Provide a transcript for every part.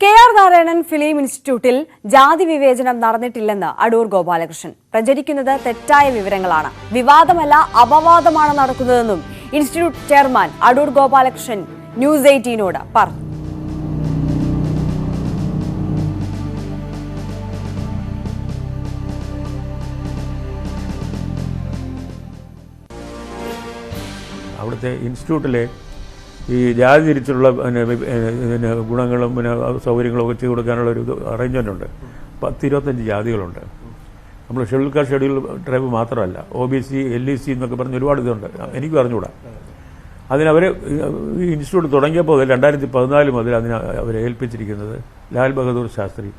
K R. Narayanan film ഇൻസ്റ്റിറ്റ്യൂട്ടിൽ ജാതി വിവേചനം നടന്നിട്ടില്ലെന്ന് അടൂർ ഗോപാലകൃഷ്ണൻ. പ്രചരിക്കുന്നത് തെറ്റായ വിവരങ്ങളാണ്, വിവാദമല്ല അപവാദമാണ് നടക്കുന്നതെന്നും institute chairman Adoor Gopalakrishnan news 18നോട് പറഞ്ഞു. അവിടുത്തെ ഇൻസ്റ്റിറ്റ്യൂട്ടിലെ ഈ ജാതി തിരിച്ചുള്ള ഗുണങ്ങളും സൗകര്യങ്ങളും ഒക്കെ ചെയ്തു കൊടുക്കാനുള്ള ഒരു അറേഞ്ച്മെൻ്റ് ഉണ്ട്. 10-25 ജാതികളുണ്ട്. നമ്മൾ ഷെഡ്യൂൾ കാസ്റ്റ് ഷെഡ്യൂൾ ട്രൈബ് മാത്രമല്ല, OBC, LEC എന്നൊക്കെ പറഞ്ഞ് ഒരുപാട് ഇതുണ്ട്. എനിക്ക് പറഞ്ഞുകൂടാ. അതിനവർ ഈ ഇൻസ്റ്റിറ്റ്യൂട്ട് തുടങ്ങിയപ്പോൾ 2014 മുതൽ അവരെ ഏൽപ്പിച്ചിരിക്കുന്നത് ലാൽ ബഹദൂർ ശാസ്ത്രി,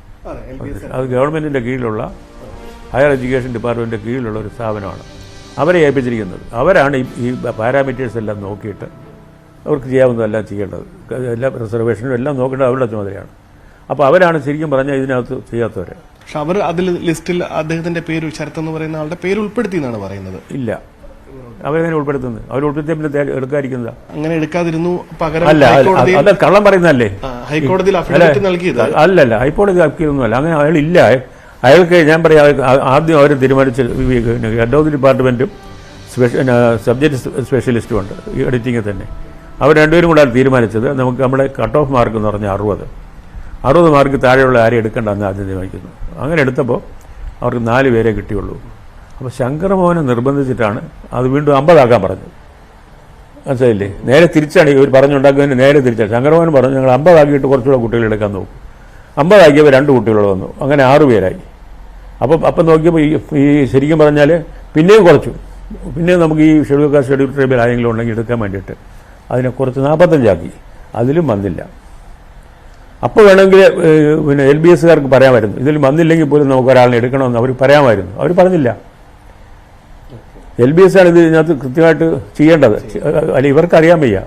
അത് ഗവൺമെൻറ്റിൻ്റെ കീഴിലുള്ള ഹയർ എഡ്യൂക്കേഷൻ ഡിപ്പാർട്ട്മെൻറ്റിൻ്റെ കീഴിലുള്ള ഒരു സ്ഥാപനമാണ്. അവരെ ഏൽപ്പിച്ചിരിക്കുന്നത്. അവരാണ് ഈ പാരാമീറ്റേഴ്സ് എല്ലാം നോക്കിയിട്ട് അവർക്ക് ചെയ്യാവുന്നതെല്ലാം ചെയ്യേണ്ടത്. എല്ലാ റിസർവേഷനും എല്ലാം നോക്കേണ്ടത് അവരുടെ ചുമതലയാണ്. അപ്പോൾ അവരാണ് ശരിക്കും പറഞ്ഞാൽ ഇതിനകത്ത് ചെയ്യാത്തവർ. പക്ഷെ അവർ അതിൽ ലിസ്റ്റിൽ അദ്ദേഹത്തിന്റെ പേര് ശരത്ത് എന്ന് പറയുന്ന ആളുടെ പേര് ഉൾപ്പെടുത്തി എന്നാണ് പറയുന്നത്. ഇല്ല, അവരെങ്ങനെ ഉൾപ്പെടുത്തുന്നത്? അവർ ഉൾപ്പെടുത്തിയ പിന്നെ എടുക്കാതിരിക്കുന്നതാ. അങ്ങനെ എടുക്കാതിരുന്നു, പകരം അല്ല, അത് കള്ളം പറയുന്നതല്ലേ. ഹൈക്കോടതിയിൽ അഫിഡവിറ്റ് നൽകിയത് അല്ലല്ല, ഹൈക്കോടതി അപ്പീലൊന്നുമല്ല. അങ്ങനെ അയാളില്ല. അയാൾക്ക് ഞാൻ പറയാം, ആദ്യം അവർ തീരുമാനിച്ച ഹെഡ് ഓഫ് ദി ഡിപ്പാർട്ട്മെൻറ്റും സബ്ജക്ട് സ്പെഷ്യലിസ്റ്റും ഉണ്ട് ഈ എഡിറ്റിങ്ങിൽ തന്നെ. അവർ രണ്ടുപേരും കൂടെ തീരുമാനിച്ചത് നമുക്ക് നമ്മുടെ കട്ട് ഓഫ് മാർക്ക് എന്ന് പറഞ്ഞാൽ 60 മാർക്ക് താഴെയുള്ള ആരെയും എടുക്കേണ്ടെന്ന് ആദ്യം തീരുമാനിക്കുന്നു. അങ്ങനെ എടുത്തപ്പോൾ അവർക്ക് 4 പേരെ കിട്ടിയുള്ളൂ. അപ്പോൾ ശങ്കരമോഹനെ നിർബന്ധിച്ചിട്ടാണ് അത് വീണ്ടും 50 ആക്കാൻ പറഞ്ഞത്. മനസ്സിലായില്ലേ? നേരെ തിരിച്ചാണ് ഇവർ പറഞ്ഞുണ്ടാക്കുന്നതിന് നേരെ തിരിച്ചാണ്. ശങ്കരമോഹൻ പറഞ്ഞു ഞങ്ങൾ 50 ആക്കിയിട്ട് കുറച്ചുകൂടെ കുട്ടികൾ എടുക്കാൻ നോക്കും. 50 ആക്കിയപ്പോൾ 2 കുട്ടികൾ വന്നു. അങ്ങനെ 6 പേരായി. അപ്പം നോക്കിയപ്പോൾ ഈ ശരിക്കും പറഞ്ഞാൽ പിന്നെയും കുറച്ചു. പിന്നെയും നമുക്ക് ഈ ഷെഡ്യൂൾ കാസ്റ്റ് ഷെഡ്യൂൾ ട്രൈബൽ ആരെങ്കിലും ഉണ്ടെങ്കിൽ എടുക്കാൻ വേണ്ടിയിട്ട് അതിനെ കുറച്ച് 45 ആക്കി. അതിലും വന്നില്ല. അപ്പോൾ വേണമെങ്കിൽ പിന്നെ LBSകാർക്ക് പറയാമായിരുന്നു, ഇതിൽ വന്നില്ലെങ്കിൽ പോലും നമുക്ക് ഒരാളിനെ എടുക്കണമെന്ന് അവർ പറയാമായിരുന്നു. അവർ പറഞ്ഞില്ല. LBS ആണ് ഇതിനകത്ത് കൃത്യമായിട്ട് ചെയ്യേണ്ടത്. അല്ല, ഇവർക്കറിയാൻ വയ്യ.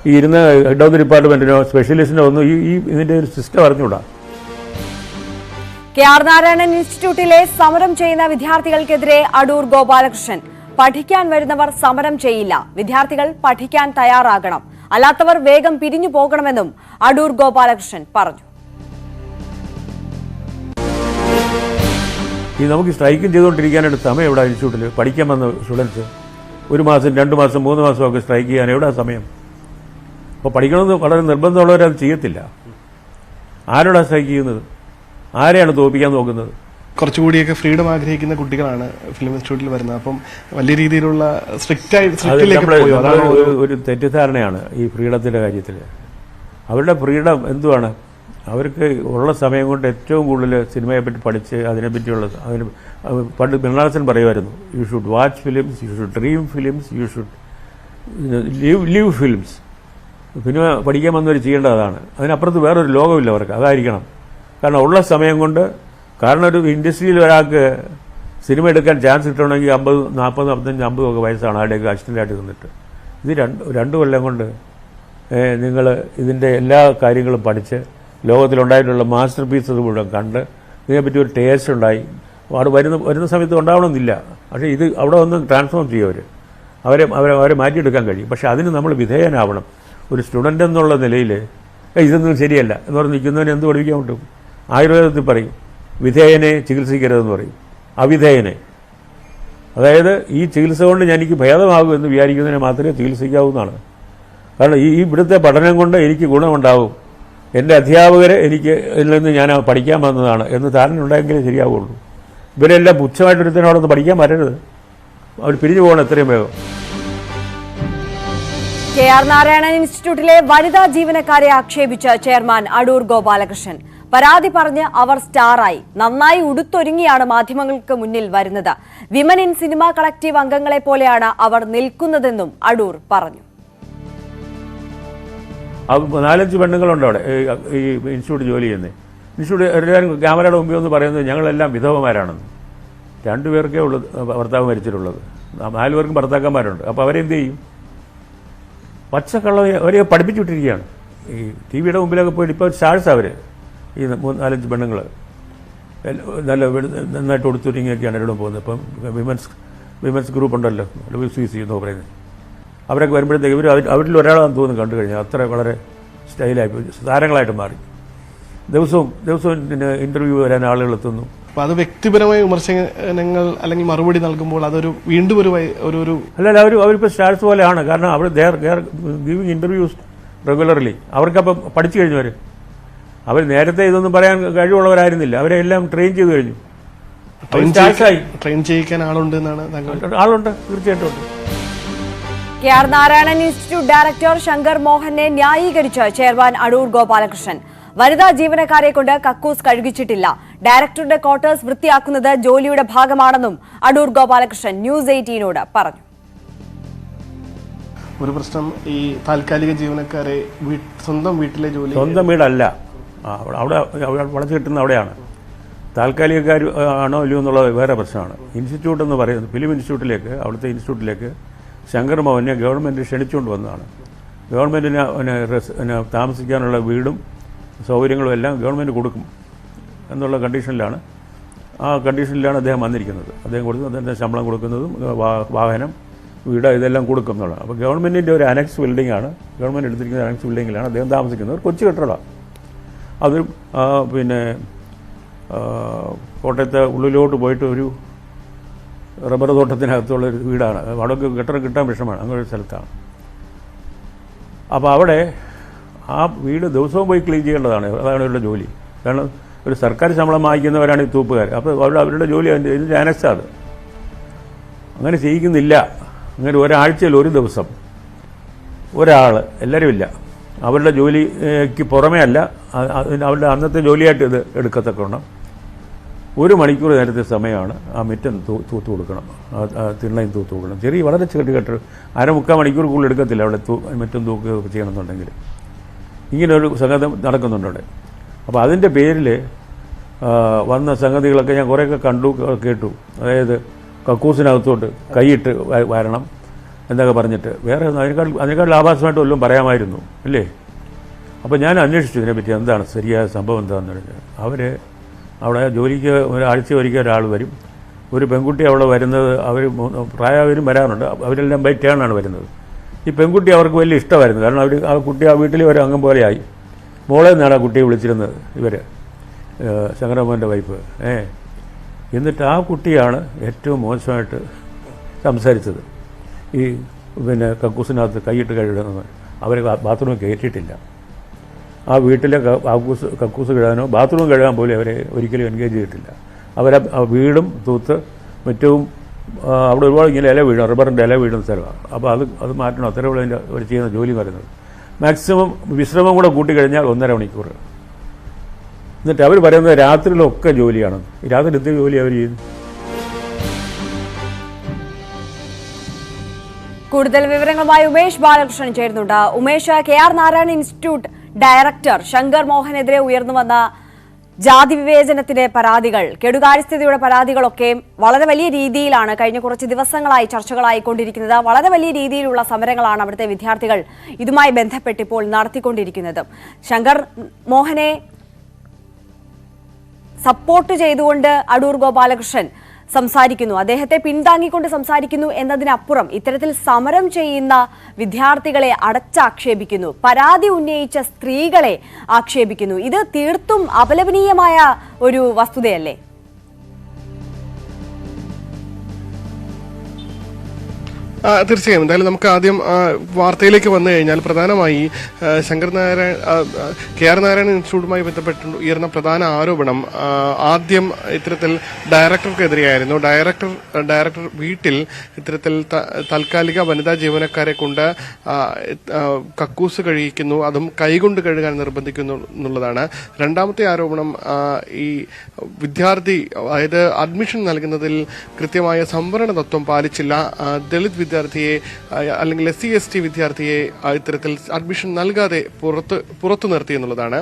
ഈ ഇരുന്ന് ഹെഡ് ഓഫ് ദി ഡിപ്പാർട്ട്മെൻറ്റിനോ സ്പെഷ്യലിസ്റ്റിനോ ഒന്നും ഈ ഇതിൻ്റെ ഒരു സിസ്റ്റം അറിഞ്ഞുകൂടാ. കെ.ആർ. നാരായണൻ ഇൻസ്റ്റിറ്റ്യൂട്ടിലെ സമരം ചെയ്യുന്ന വിദ്യാർത്ഥികൾക്കെതിരെ അടൂർ ഗോപാലകൃഷ്ണൻ. പഠിക്കാൻ വരുന്നവർ സമരം ചെയ്യില്ല, വിദ്യാർത്ഥികൾ പഠിക്കാൻ തയ്യാറാകണം, അല്ലാത്തവർ വേഗം പിരിഞ്ഞു പോകണമെന്നും അടൂർ ഗോപാലകൃഷ്ണൻ പറഞ്ഞു. ഈ നമുക്ക് സ്ട്രൈക്കും ചെയ്തുകൊണ്ടിരിക്കാനായിട്ട് സമയം എവിടെ? ഇൻസ്റ്റിറ്റ്യൂട്ടിൽ പഠിക്കാൻ വന്ന സ്റ്റുഡൻസ് 1 മാസം 2 മാസം 3 മാസമൊക്കെ സ്ട്രൈക്ക് ചെയ്യാൻ എവിടെ സമയം? അപ്പോൾ പഠിക്കണമെന്ന് വളരെ നിർബന്ധമുള്ളവരത് ചെയ്യത്തില്ല. ആരോടാ സ്ട്രൈക്ക് ചെയ്യുന്നത്? ആരെയാണ് തോൽപ്പിക്കാൻ നോക്കുന്നത്? കുറച്ചുകൂടിയൊക്കെ ഫ്രീഡം ആഗ്രഹിക്കുന്ന കുട്ടികളാണ് ഫിലിം ഇൻസ്റ്റിറ്റ്യൂട്ടിൽ വരുന്നത്. അപ്പം വലിയ രീതിയിലുള്ള ഒരു തെറ്റിദ്ധാരണയാണ് ഈ ഫ്രീഡത്തിൻ്റെ കാര്യത്തിൽ. അവരുടെ ഫ്രീഡം എന്തുവാണ്? അവർക്ക് ഉള്ള സമയം കൊണ്ട് ഏറ്റവും കൂടുതൽ സിനിമയെപ്പറ്റി പഠിച്ച് അതിനെപ്പറ്റിയുള്ളത്. പണ്ട് മൃണാളൻ പറയുമായിരുന്നു, you should watch films, you should dream films, you should leave films. Cinema പഠിക്കാൻ വന്നവർ ചെയ്യേണ്ടത് അതാണ്. അതിനപ്പുറത്ത് വേറൊരു ലോകമില്ല അവർക്ക്. അതായിരിക്കണം. കാരണം ഉള്ള സമയം കൊണ്ട്, കാരണം ഒരു ഇൻഡസ്ട്രിയിൽ ഒരാൾക്ക് സിനിമ എടുക്കാൻ ചാൻസ് കിട്ടണമെങ്കിൽ 50, 40, 45, 50 ഒക്കെ വയസ്സാണ് ആരുടെയൊക്കെ അസിസ്റ്റൻ്റായിട്ട് നിന്നിട്ട്. ഇത് 2 കൊല്ലം കൊണ്ട് നിങ്ങൾ ഇതിൻ്റെ എല്ലാ കാര്യങ്ങളും പഠിച്ച് ലോകത്തിലുണ്ടായിട്ടുള്ള മാസ്റ്റർ പീസസ് മുഴുവൻ കണ്ട് ഇതിനെപ്പറ്റി ഒരു ടേസ്റ്റ് ഉണ്ടായി. അവിടെ വരുന്ന സമയത്ത് ഉണ്ടാവണമെന്നില്ല. പക്ഷേ ഇത് അവിടെ വന്ന് ട്രാൻസ്ഫോം ചെയ്യും. അവരെ മാറ്റിയെടുക്കാൻ കഴിയും. പക്ഷേ അതിന് നമ്മൾ വിധേയനാവണം. ഒരു സ്റ്റുഡൻ്റ് എന്നുള്ള നിലയിൽ ഇതൊന്നും ശരിയല്ല എന്ന് പറഞ്ഞ് നിൽക്കുന്നവന് എന്ത് പഠിപ്പിക്കാൻ പറ്റും? ആയുർവേദത്തിൽ പറയും, വിധേയനെ ചികിത്സിക്കരുതെന്ന് പറയും, അവിധേയനെ. അതായത് ഈ ചികിത്സ കൊണ്ട് എനിക്ക് ഭേദമാകും എന്ന് വിചാരിക്കുന്നതിനെ മാത്രമേ ചികിത്സിക്കാവുന്നതാണ്. കാരണം ഈ ഇവിടുത്തെ പഠനം കൊണ്ട് എനിക്ക് ഗുണമുണ്ടാവും, എൻ്റെ അധ്യാപകരെ എനിക്ക് ഇതിൽ നിന്ന് ഞാൻ പഠിക്കാൻ വന്നതാണ് എന്ന് ധാരണ ഉണ്ടായെങ്കിലേ ശരിയാവുള്ളൂ. ഇവരെല്ലാം പുച്ഛമായിട്ടൊരുത്തനോടൊന്ന് പഠിക്കാൻ വരരുത്. അവർ പിരിഞ്ഞു പോകണം എത്രയും വേഗം. കെ.ആർ. നാരായണൻ ഇൻസ്റ്റിറ്റ്യൂട്ടിലെ വനിതാ ജീവനക്കാരെ ആക്ഷേപിച്ച ചെയർമാൻ അടൂർ ഗോപാലകൃഷ്ണൻ. പരാതി പറഞ്ഞ് അവർ സ്റ്റാറായി, നന്നായി ഉടുത്തൊരുങ്ങിയാണ് മാധ്യമങ്ങൾക്ക് മുന്നിൽ വരുന്നത്. വിമൻ ഇൻ സിനിമ കളക്റ്റീവ് അംഗങ്ങളെ പോലെയാണ് അവർ നിൽക്കുന്നതെന്നും അടൂർ പറഞ്ഞു. 4-5 പെണ്ണുങ്ങളുണ്ട് അവിടെ ഈ ഇൻസ്റ്റിറ്റ്യൂട്ട് ജോലി ചെയ്യുന്നത്. ഇൻസ്റ്റിറ്റ്യൂട്ട് എല്ലാവരും ക്യാമറയുടെ മുമ്പിൽ ഒന്ന് പറയുന്നത് ഞങ്ങളെല്ലാം വിധവമാരാണെന്ന്. 2 പേർക്കേ ഉള്ളൂ ഭർത്താവ് മരിച്ചിട്ടുള്ളത്. 4 പേർക്കും ഭർത്താക്കന്മാരുണ്ട്. അപ്പോൾ അവരെന്ത് ചെയ്യും? പച്ചക്കള്ള അവരെ പഠിപ്പിച്ചു വിട്ടിരിക്കുകയാണ്. ഈ TV-യുടെ മുമ്പിലൊക്കെ പോയിട്ട് ഇപ്പോൾ സ്റ്റാഴ്സ് അവർ ഈ 4-5 പെണ്ണുങ്ങൾ നല്ല നന്നായിട്ട് കൊടുത്തുരിങ്ങിയൊക്കെയാണ് എവിടെ പോകുന്നത്. ഇപ്പം വിമൻസ് ഗ്രൂപ്പ് ഉണ്ടല്ലോ, WCC എന്ന് പറയുന്നത്. അവരൊക്കെ വരുമ്പോഴത്തേക്ക് അവരിൽ ഒരാളാണെന്ന് തോന്നുന്നു കണ്ടു കഴിഞ്ഞാൽ. അത്ര വളരെ സ്റ്റൈലായി താരങ്ങളായിട്ട് മാറി. ദിവസവും പിന്നെ ഇൻ്റർവ്യൂ വരാൻ ആളുകൾ എത്തുന്നു. അപ്പോൾ അത് വ്യക്തിപരമായ വിമർശനങ്ങൾ അല്ലെങ്കിൽ മറുപടി നൽകുമ്പോൾ അതൊരു വീണ്ടും ഒരു അല്ലല്ല, അവരിപ്പോൾ സ്റ്റാർസ് പോലെയാണ്. കാരണം അവർ ഗിവിങ് ഇൻ്റർവ്യൂസ് റെഗുലർലി. അവർക്കപ്പം പഠിച്ചു കഴിഞ്ഞവർ. അവർ നേരത്തെ ഇതൊന്നും പറയാൻ കഴിവുള്ളവരായിരുന്നില്ല. അവരെ എല്ലാം ട്രെയിൻ ചെയ്ത് കഴിഞ്ഞു. ട്രെയിൻ ചെയ്യിക്കാൻ ആളുണ്ട് എന്നാണ് ആളുണ്ട്, തീർച്ചയായിട്ടും ഉണ്ട്. കെ.ആർ. നാരായണൻ ഇൻസ്റ്റിറ്റ്യൂട്ട് ഡയറക്ടർ ശങ്കർ മോഹനെ ന്യായീകരിച്ച് ചെയർമാൻ അടൂർ ഗോപാലകൃഷ്ണൻ. വനിതാ ജീവനക്കാരെ കൊണ്ട് കക്കൂസ് കഴുകിച്ചിട്ടില്ല. ഡയറക്ടറുടെ ക്വാർട്ടേഴ്സ് വൃത്തിയാക്കുന്നത് ജോലിയുടെ ഭാഗമാണെന്നും അടൂർ ഗോപാലകൃഷ്ണൻ ന്യൂസ് 18നോട് പറഞ്ഞു. ഒരു പ്രശ്നം ഈ താൽക്കാലിക ജീവനക്കാരെ സ്വന്തം വീട്ടിലെ ജോലി, സ്വന്തം വീടല്ല, അവിടെ വളച്ചു കിട്ടുന്ന അവിടെയാണ്. താൽക്കാലികക്കാർ ആണോ ഇല്ലയോ എന്നുള്ളത് വേറെ പ്രശ്നമാണ്. ഇൻസ്റ്റിറ്റ്യൂട്ട് എന്ന് പറയുന്നത് ഫിലിം ഇൻസ്റ്റിറ്റ്യൂട്ടിലേക്ക്, അവിടുത്തെ ഇൻസ്റ്റിറ്റ്യൂട്ടിലേക്ക് ശങ്കർ മോഹനെ ഗവൺമെൻറ് ക്ഷണിച്ചുകൊണ്ട് വന്നതാണ്. ഗവൺമെൻറ്റിന് താമസിക്കാനുള്ള വീടും സൗകര്യങ്ങളും എല്ലാം ഗവൺമെൻറ് കൊടുക്കും എന്നുള്ള കണ്ടീഷനിലാണ്, ആ കണ്ടീഷനിലാണ് അദ്ദേഹം വന്നിരിക്കുന്നത്. അദ്ദേഹം കൊടുക്കുന്നത് അദ്ദേഹത്തിൻ്റെ ശമ്പളം കൊടുക്കുന്നതും വാഹനം, വീട് ഇതെല്ലാം കൊടുക്കും എന്നുള്ളത്. അപ്പോൾ ഗവൺമെൻറ്റിൻ്റെ ഒരു അനക്സ് ബിൽഡിംഗ് ആണ്, ഗവൺമെൻറ് എടുത്തിരിക്കുന്ന അനക്സ് ബിൽഡിങ്ങിലാണ് അദ്ദേഹം താമസിക്കുന്നത്. കൊച്ചു കെട്ടിടമാണ്. അതും പിന്നെ കോട്ടയത്തെ ഉള്ളിലോട്ട് പോയിട്ട് ഒരു റബ്ബർ തോട്ടത്തിനകത്തുള്ളൊരു വീടാണ്. അവിടെ കെട്ടിടം കിട്ടാൻ വിഷമമാണ്, അങ്ങനെ ഒരു സ്ഥലത്താണ്. അപ്പോൾ അവിടെ ആ വീട് ദിവസവും പോയി ക്ലീൻ ചെയ്യേണ്ടതാണ്. അതാണ് അവരുടെ ജോലി. കാരണം ഒരു സർക്കാർ ശമ്പളം വാങ്ങിക്കുന്നവരാണ് ഈ തൂപ്പുകാർ. അപ്പോൾ അവരുടെ ജോലി ഇതിൻ്റെ അനക്സാണ്. അങ്ങനെ ചെയ്യിക്കുന്നില്ല. അങ്ങനെ ഒരാഴ്ചയിൽ ഒരു ദിവസം ഒരാൾ, എല്ലാവരും ഇല്ല, അവരുടെ ജോലിക്ക് പുറമേ അല്ല, അവരുടെ അന്നത്തെ ജോലിയായിട്ട് ഇത് എടുക്കത്തക്കണം. 1 മണിക്കൂർ നേരത്തെ സമയമാണ് ആ മുറ്റം തൂത്ത് കൊടുക്കണം, തിണ്ണയും തൂത്ത് കൊടുക്കണം. ചെറിയ വളരെ ചെറിയ കെട്ട് 1/4 മണിക്കൂർ കൂടുതൽ എടുക്കത്തില്ല അവിടെ മുറ്റം തൂക്കുകയൊക്കെ ചെയ്യണമെന്നുണ്ടെങ്കിൽ. ഇങ്ങനൊരു സംഗതി നടക്കുന്നുണ്ട് അവിടെ. അപ്പോൾ അതിൻ്റെ പേരിൽ വന്ന സംഗതികളൊക്കെ ഞാൻ കുറേയൊക്കെ കണ്ടു കേട്ടു. അതായത് കക്കൂസിനകത്തോട്ട് കൈയിട്ട് വരണം എന്നൊക്കെ പറഞ്ഞിട്ട് വേറെ അതിനേക്കാൾ ആഭാസമായിട്ട് വല്ലതും പറയാമായിരുന്നു അല്ലേ? അപ്പോൾ ഞാൻ അന്വേഷിച്ചു ഇതിനെപ്പറ്റി എന്താണ് ശരിയായ സംഭവം എന്താണെന്ന് പറഞ്ഞാൽ. അവിടെ ജോലിക്ക് ഒരാഴ്ച ഒരിക്കൽ ഒരാൾ വരും. ഒരു പെൺകുട്ടി അവിടെ വരുന്നത്, അവർ പ്രായവരും വരാറുണ്ട്, അവരെല്ലാം ബൈ ടേണാണ് വരുന്നത്. ഈ പെൺകുട്ടി അവർക്ക് വലിയ ഇഷ്ടമായിരുന്നു. കാരണം ആ കുട്ടി ആ വീട്ടിലെ ഒരു അംഗം പോലെയായി. മോളെ നിന്നാണ് ആ കുട്ടിയെ വിളിച്ചിരുന്നത് ഇവർ, ശങ്കരമോഹൻ്റെ വൈഫ്. എന്നിട്ട് ആ കുട്ടിയാണ് ഏറ്റവും മോശമായിട്ട് സംസാരിച്ചത്. ഈ പിന്നെ കക്കൂസിനകത്ത് കൈയിട്ട് കഴുകുന്നത് അവർ ബാത്റൂമിൽ കയറ്റിയിട്ടില്ല. ആ വീട്ടിലെ കക്കൂസ് കഴുകാനോ ബാത്റൂം കഴുകാൻ പോലും അവരെ ഒരിക്കലും എൻഗേജ് ചെയ്തിട്ടില്ല. അവരെ വീടും തൂത്ത് മുറ്റവും അവിടെ ഒരുപാട് ഇങ്ങനെ ഇല വീഴും, റബ്ബറിൻ്റെ ഇല വീഴുന്ന സ്ഥലമാണ്. അപ്പോൾ അത് മാറ്റണം. അത്രയുള്ള അതിൻ്റെ അവർ ചെയ്യുന്ന ജോലി പറയുന്നത്. മാക്സിമം വിശ്രമം കൂടെ കൂട്ടിക്കഴിഞ്ഞാൽ 1.5 മണിക്കൂർ. എന്നിട്ട് അവർ പറയുന്നത് രാത്രിയിലൊക്കെ ജോലിയാണ്. രാത്രി എന്ത് ജോലി അവർ ചെയ്യുന്നു? കൂടുതൽ വിവരങ്ങളുമായി ഉമേഷ് ബാലകൃഷ്ണൻ ചേരുന്നുണ്ട്. ഉമേഷ്, കെ.ആർ. നാരായണൻ ഇൻസ്റ്റിറ്റ്യൂട്ട് ഡയറക്ടർ ശങ്കർ മോഹനെതിരെ ഉയർന്നു വന്ന ജാതി വിവേചനത്തിന്റെ പരാതികൾ, കെടുകാര്യസ്ഥതയുടെ പരാതികളൊക്കെ വളരെ വലിയ രീതിയിലാണ് കഴിഞ്ഞ കുറച്ച് ദിവസങ്ങളായി ചർച്ചകളായിക്കൊണ്ടിരിക്കുന്നത്. വളരെ വലിയ രീതിയിലുള്ള സമരങ്ങളാണ് അവിടുത്തെ വിദ്യാർത്ഥികൾ ഇതുമായി ബന്ധപ്പെട്ട് ഇപ്പോൾ നടത്തിക്കൊണ്ടിരിക്കുന്നത്. ശങ്കർ മോഹനെ സപ്പോർട്ട് ചെയ്തുകൊണ്ട് അടൂർ ഗോപാലകൃഷ്ണൻ സംസാരിക്കുന്നു, അദ്ദേഹത്തെ പിന്താങ്ങിക്കൊണ്ട് സംസാരിക്കുന്നു എന്നതിനപ്പുറം ഇത്തരത്തിൽ സമരം ചെയ്യുന്ന വിദ്യാർത്ഥികളെ അടച്ചാക്ഷേപിക്കുന്നു, പരാതി ഉന്നയിച്ച സ്ത്രീകളെ ആക്ഷേപിക്കുന്നു. ഇത് തീർത്തും അപലപനീയമായ ഒരു വസ്തുതയല്ലേ? തീർച്ചയായും. എന്തായാലും നമുക്ക് ആദ്യം വാർത്തയിലേക്ക് വന്നു കഴിഞ്ഞാൽ പ്രധാനമായി കെ.ആർ. നാരായണൻ ഇൻസ്റ്റിറ്റ്യൂട്ടുമായി ബന്ധപ്പെട്ട് ഉയർന്ന പ്രധാന ആരോപണം ആദ്യം ഇത്തരത്തിൽ ഡയറക്ടർക്കെതിരെയായിരുന്നു. ഡയറക്ടർ വീട്ടിൽ ഇത്തരത്തിൽ താൽക്കാലിക വനിതാ ജീവനക്കാരെ കൊണ്ട് കക്കൂസ് കഴിയിക്കുന്നു, അതും കൈകൊണ്ട് കഴുകാൻ നിർബന്ധിക്കുന്നു എന്നുള്ളതാണ്. രണ്ടാമത്തെ ആരോപണം ഈ വിദ്യാർത്ഥി, അതായത് അഡ്മിഷൻ നൽകുന്നതിൽ കൃത്യമായ സംവരണ തത്വം പാലിച്ചില്ല, ദളിത് വിദ്യാർത്ഥിയെ അല്ലെങ്കിൽ SC/ST വിദ്യാർത്ഥിയെ ഇത്തരത്തിൽ അഡ്മിഷൻ നൽകാതെ പുറത്തു നിർത്തി എന്നുള്ളതാണ്.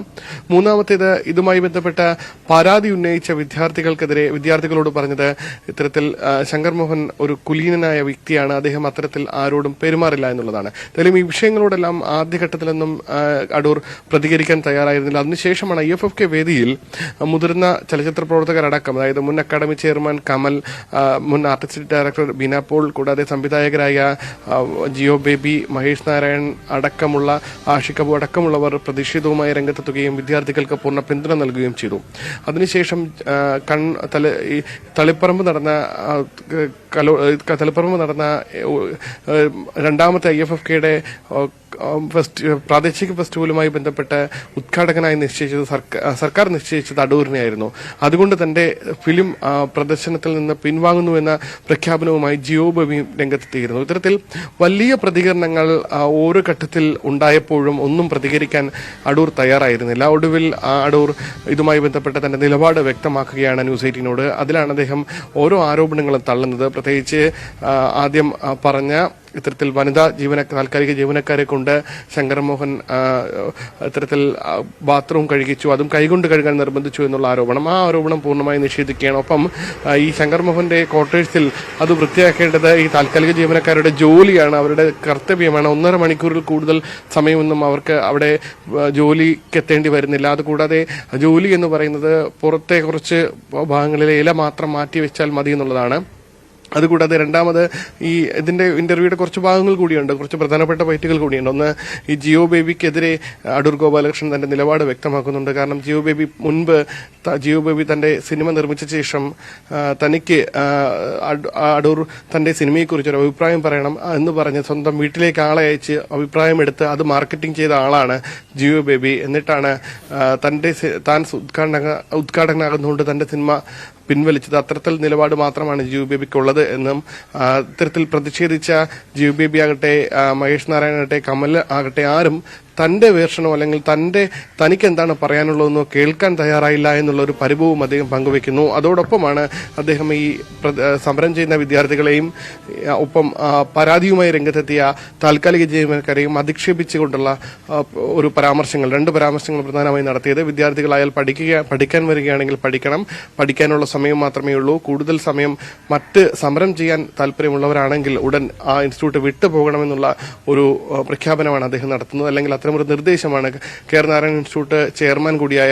മൂന്നാമത്തേത് ഇതുമായി ബന്ധപ്പെട്ട പരാതി ഉന്നയിച്ച വിദ്യാർത്ഥികളോട് പറഞ്ഞത് ഇത്തരത്തിൽ ശങ്കർ മോഹൻ ഒരു കുലീനനായ വ്യക്തിയാണ്, അദ്ദേഹം അത്തരത്തിൽ ആരോടും പെരുമാറില്ല എന്നുള്ളതാണ്. എന്തായാലും ഈ വിഷയങ്ങളോടെല്ലാം ആദ്യഘട്ടത്തിലൊന്നും അടൂർ പ്രതികരിക്കാൻ തയ്യാറായിരുന്നില്ല. അതിനുശേഷമാണ് IFFK വേദിയിൽ മുതിർന്ന ചലച്ചിത്ര പ്രവർത്തകരടക്കം, അതായത് മുൻ അക്കാദമി ചെയർമാൻ കമൽ, മുൻ ആർട്ടിസ്റ്റിക് ഡയറക്ടർ ബീന പോൾ, കൂടാതെ സംവിധായകരായ നേതാക്കന്മാരായ ജിയോ ബേബി, മഹേഷ് നാരായൺ അടക്കമുള്ള ആഷിഖ് അബു അടക്കമുള്ളവർ പ്രതിഷേധവുമായി രംഗത്തെത്തുകയും വിദ്യാർത്ഥികൾക്ക് പൂർണ്ണ പിന്തുണ നൽകുകയും ചെയ്തു. അതിനുശേഷം തളിപ്പറമ്പ് നടന്ന രണ്ടാമത്തെ IFFKയുടെ പ്രാദേശിക ഫെസ്റ്റിവലുമായി ബന്ധപ്പെട്ട് ഉദ്ഘാടകനായി സർക്കാർ നിശ്ചയിച്ചത് അടൂരിനെയായിരുന്നു. അതുകൊണ്ട് തന്റെ ഫിലിം പ്രദർശനത്തിൽ നിന്ന് പിൻവാങ്ങുന്നുവെന്ന പ്രഖ്യാപനവുമായി ജിയോ ബേബി രംഗത്തെത്തിയിരുന്നു. ഇത്തരത്തിൽ വലിയ പ്രതികരണങ്ങൾ ഓരോ ഘട്ടത്തിൽ ഉണ്ടായപ്പോഴും ഒന്നും പ്രതികരിക്കാൻ അടൂർ തയ്യാറായിരുന്നില്ല. ഒടുവിൽ അടൂർ ഇതുമായി ബന്ധപ്പെട്ട തന്റെ നിലപാട് വ്യക്തമാക്കുകയാണ് ന്യൂസ് 18നോട്. അതിലാണ് അദ്ദേഹം ഓരോ ആരോപണങ്ങളും തള്ളുന്നത്. പ്രത്യേകിച്ച് ആദ്യം പറഞ്ഞ ഇത്തരത്തിൽ താൽക്കാലിക ജീവനക്കാരെ കൊണ്ട് ശങ്കർ മോഹൻ ഇത്തരത്തിൽ ബാത്റൂം കഴുകിച്ചു, അതും കൈകൊണ്ട് കഴുകാൻ നിർബന്ധിച്ചു എന്നുള്ള ആരോപണം. ആ ആരോപണം പൂർണ്ണമായി നിഷേധിക്കുകയാണ്. ഒപ്പം ഈ ശങ്കർ മോഹന്റെ ക്വാർട്ടേഴ്സിൽ അത് വൃത്തിയാക്കേണ്ടത് ഈ താൽക്കാലിക ജീവനക്കാരുടെ ജോലിയാണ്, അവരുടെ കർത്തവ്യമാണ്. 1.5 മണിക്കൂറിൽ കൂടുതൽ സമയമൊന്നും അവർക്ക് അവിടെ ജോലിക്ക് എത്തേണ്ടി വരുന്നില്ല. അതുകൂടാതെ ജോലി എന്ന് പറയുന്നത് പുറത്തെ കുറച്ച് ഭാഗങ്ങളിലെ ഇല മാത്രം മാറ്റി വെച്ചാൽ മതി എന്നുള്ളതാണ്. അതുകൂടാതെ രണ്ടാമത് ഈ ഇതിന്റെ ഇന്റർവ്യൂയുടെ കുറച്ച് ഭാഗങ്ങൾ കൂടിയുണ്ട്, കുറച്ച് പ്രധാനപ്പെട്ട പോയിന്റുകൾ കൂടിയുണ്ട്. ഒന്ന്, ഈ ജിയോ ബേബിക്കെതിരെ അടൂർ ഗോപാലകൃഷ്ണൻ തന്റെ നിലപാട് വ്യക്തമാക്കുന്നുണ്ട്. കാരണം ജിയോ ബേബി തന്റെ സിനിമ നിർമ്മിച്ച ശേഷം തനിക്ക് അടൂർ തന്റെ സിനിമയെക്കുറിച്ചൊരു അഭിപ്രായം പറയണം എന്ന് പറഞ്ഞ് സ്വന്തം വീട്ടിലേക്ക് ആളെ അയച്ച് അഭിപ്രായം എടുത്ത് അത് മാർക്കറ്റിംഗ് ചെയ്ത ആളാണ് ജിയോ ബേബി. എന്നിട്ടാണ് താൻ ഉദ്ഘാടകനാകുന്നതുകൊണ്ട് തന്റെ സിനിമ പിൻവലിച്ചത്. അത്തരത്തിൽ നിലപാട് മാത്രമാണ് ജിയോ ബേബിക്കുള്ളത് എന്നും ഇത്തരത്തിൽ പ്രതിഷേധിച്ച ജിയോ ബേബി ആകട്ടെ, മഹേഷ് നാരായൺ ആകട്ടെ, കമൽ ആകട്ടെ, ആരും തന്റെ വേർഷനോ അല്ലെങ്കിൽ തനിക്ക് എന്താണ് പറയാനുള്ളതെന്നോ കേൾക്കാൻ തയ്യാറായില്ല എന്നുള്ള ഒരു പരിഭവവും അദ്ദേഹം പങ്കുവെക്കുന്നു. അതോടൊപ്പമാണ് അദ്ദേഹം ഈ സമരം ചെയ്യുന്ന വിദ്യാർത്ഥികളെയും ഒപ്പം പരാതിയുമായി രംഗത്തെത്തിയ താൽക്കാലിക ജീവനക്കാരെയും അധിക്ഷേപിച്ചുകൊണ്ടുള്ള രണ്ട് പരാമർശങ്ങൾ പ്രധാനമായി നടത്തിയത്. വിദ്യാർത്ഥികളായാൽ പഠിക്കാൻ വരികയാണെങ്കിൽ പഠിക്കാനുള്ള സമയം മാത്രമേ ഉള്ളൂ. കൂടുതൽ സമയം മറ്റ് സമരം ചെയ്യാൻ താല്പര്യമുള്ളവരാണെങ്കിൽ ഉടൻ ആ ഇൻസ്റ്റിറ്റ്യൂട്ട് വിട്ടുപോകണമെന്നുള്ള ഒരു പ്രഖ്യാപനമാണ് അദ്ദേഹം നടത്തുന്നത്. അല്ലെങ്കിൽ അത്തരമൊരു നിർദ്ദേശമാണ് കെ.ആർ. നാരായണൻ ഇൻസ്റ്റിറ്റ്യൂട്ട് ചെയർമാൻ കൂടിയായ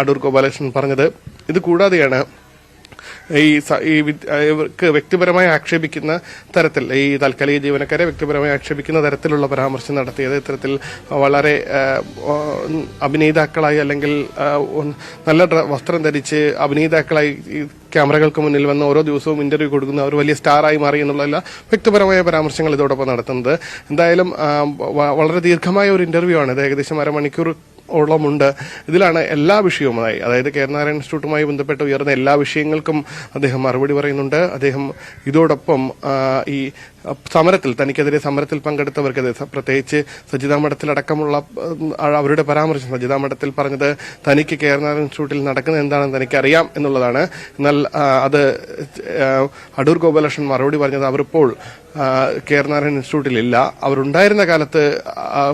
അടൂർ ഗോപാലകൃഷ്ണൻ പറഞ്ഞത്. ഇത് കൂടാതെയാണ് ഇവർക്ക് വ്യക്തിപരമായി ആക്ഷേപിക്കുന്ന തരത്തിൽ, ഈ താൽക്കാലിക ജീവനക്കാരെ വ്യക്തിപരമായി ആക്ഷേപിക്കുന്ന തരത്തിലുള്ള പരാമർശം നടത്തിയത്. ഇത്തരത്തിൽ വളരെ അഭിനേതാക്കളായി അല്ലെങ്കിൽ നല്ല വസ്ത്രം ധരിച്ച് അഭിനേതാക്കളായി ക്യാമറകൾക്ക് മുന്നിൽ വന്ന് ഓരോ ദിവസവും ഇന്റർവ്യൂ കൊടുക്കുന്ന ഒരു വലിയ സ്റ്റാറായി മാറി എന്നുള്ള വ്യക്തിപരമായ പരാമർശങ്ങൾ ഇതോടൊപ്പം നടത്തുന്നത്. എന്തായാലും വളരെ ദീർഘമായ ഒരു ഇന്റർവ്യൂ ആണ് ഇത്, ഏകദേശം അരമണിക്കൂർ ഓളമുണ്ട്. ഇതിലാണ് എല്ലാ വിഷയവുമായി, അതായത് കെ.ആർ. നാരായണൻ ഇൻസ്റ്റിറ്റ്യൂട്ടുമായി ബന്ധപ്പെട്ട് ഉയർന്ന എല്ലാ വിഷയങ്ങൾക്കും അദ്ദേഹം മറുപടി പറയുന്നുണ്ട്. അദ്ദേഹം ഇതോടൊപ്പം ഈ തനിക്കെതിരെ സമരത്തിൽ പങ്കെടുത്തവർക്കെതിരെ, പ്രത്യേകിച്ച് സജിതാ മഠത്തിലടക്കമുള്ള അവരുടെ പരാമർശം, സജിതാ മഠത്തിൽ പറഞ്ഞത് തനിക്ക് കെ.ആർ. നാരായണൻ ഇൻസ്റ്റിറ്റ്യൂട്ടിൽ നടക്കുന്നത് എന്താണെന്ന് തനിക്കറിയാം എന്നുള്ളതാണ്. എന്നാൽ അത് അടൂർ ഗോപാലകൃഷ്ണൻ മറുപടി പറഞ്ഞത് അവരിപ്പോൾ കെ.ആർ. നാരായണൻ ഇൻസ്റ്റിറ്റ്യൂട്ടിലില്ല, അവരുണ്ടായിരുന്ന കാലത്ത്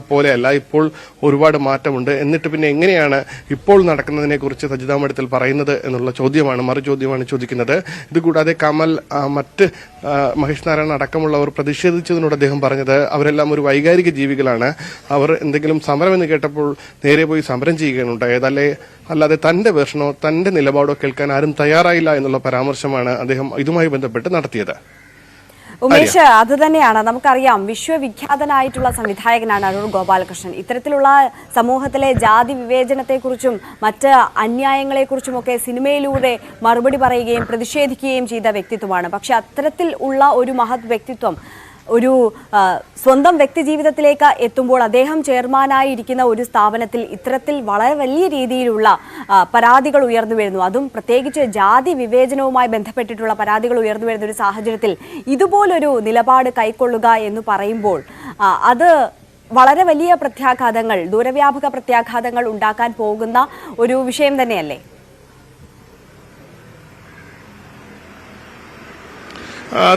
പോലെയല്ല, ഇപ്പോൾ ഒരുപാട് മാറ്റമുണ്ട്. എന്നിട്ട് പിന്നെ എങ്ങനെയാണ് ഇപ്പോൾ നടക്കുന്നതിനെ കുറിച്ച് സജിതാ മഠത്തിൽ പറയുന്നത് എന്നുള്ള മറുചോദ്യമാണ് ചോദിക്കുന്നത്. ഇതുകൂടാതെ കമൽ, മറ്റ് മഹേഷ് നാരായണൻ അടക്കമുള്ളവർ പ്രതിഷേധിച്ചതിനോട് അദ്ദേഹം പറഞ്ഞത് അവരെല്ലാം ഒരു വൈകാരിക ജീവികളാണ്, അവർ എന്തെങ്കിലും സമരം എന്ന് കേട്ടപ്പോൾ നേരെ പോയി സമരം ചെയ്യുകയാണ് ഉണ്ടായത്, അല്ലാതെ തന്റെ വേർഷനോ തന്റെ നിലപാടോ കേൾക്കാൻ ആരും തയ്യാറായില്ല എന്നുള്ള പരാമർശമാണ് അദ്ദേഹം ഇതുമായി ബന്ധപ്പെട്ട് നടത്തിയത്. ഉമേഷ്, അത് തന്നെയാണ് നമുക്കറിയാം. വിശ്വവിഖ്യാതനായിട്ടുള്ള സംവിധായകനാണ് അടൂർ ഗോപാലകൃഷ്ണൻ. ഇത്തരത്തിലുള്ള സമൂഹത്തിലെ ജാതി വിവേചനത്തെക്കുറിച്ചും മറ്റ് അന്യായങ്ങളെക്കുറിച്ചുമൊക്കെ സിനിമയിലൂടെ മറുപടി പറയുകയും പ്രതിഷേധിക്കുകയും ചെയ്ത വ്യക്തിത്വമാണ്. പക്ഷെ അത്തരത്തിൽ ഉള്ള ഒരു മഹത് വ്യക്തിത്വം ഒരു സ്വന്തം വ്യക്തി ജീവിതത്തിലേക്ക് എത്തുമ്പോൾ അദ്ദേഹം ചെയർമാനായിരിക്കുന്ന ഒരു സ്ഥാപനത്തിൽ ഇത്തരത്തിൽ വളരെ വലിയ രീതിയിലുള്ള പരാതികൾ ഉയർന്നു വരുന്നു, അതും പ്രത്യേകിച്ച് ജാതി വിവേചനവുമായി ബന്ധപ്പെട്ടിട്ടുള്ള പരാതികൾ ഉയർന്നു വരുന്ന ഒരു സാഹചര്യത്തിൽ ഇതുപോലൊരു നിലപാട് കൈക്കൊള്ളുക എന്ന് പറയുമ്പോൾ അത് വളരെ വലിയ പ്രത്യാഘാതങ്ങൾ, ദൂരവ്യാപക പ്രത്യാഘാതങ്ങൾ ഉണ്ടാക്കാൻ പോകുന്ന ഒരു വിഷയം തന്നെയല്ലേ?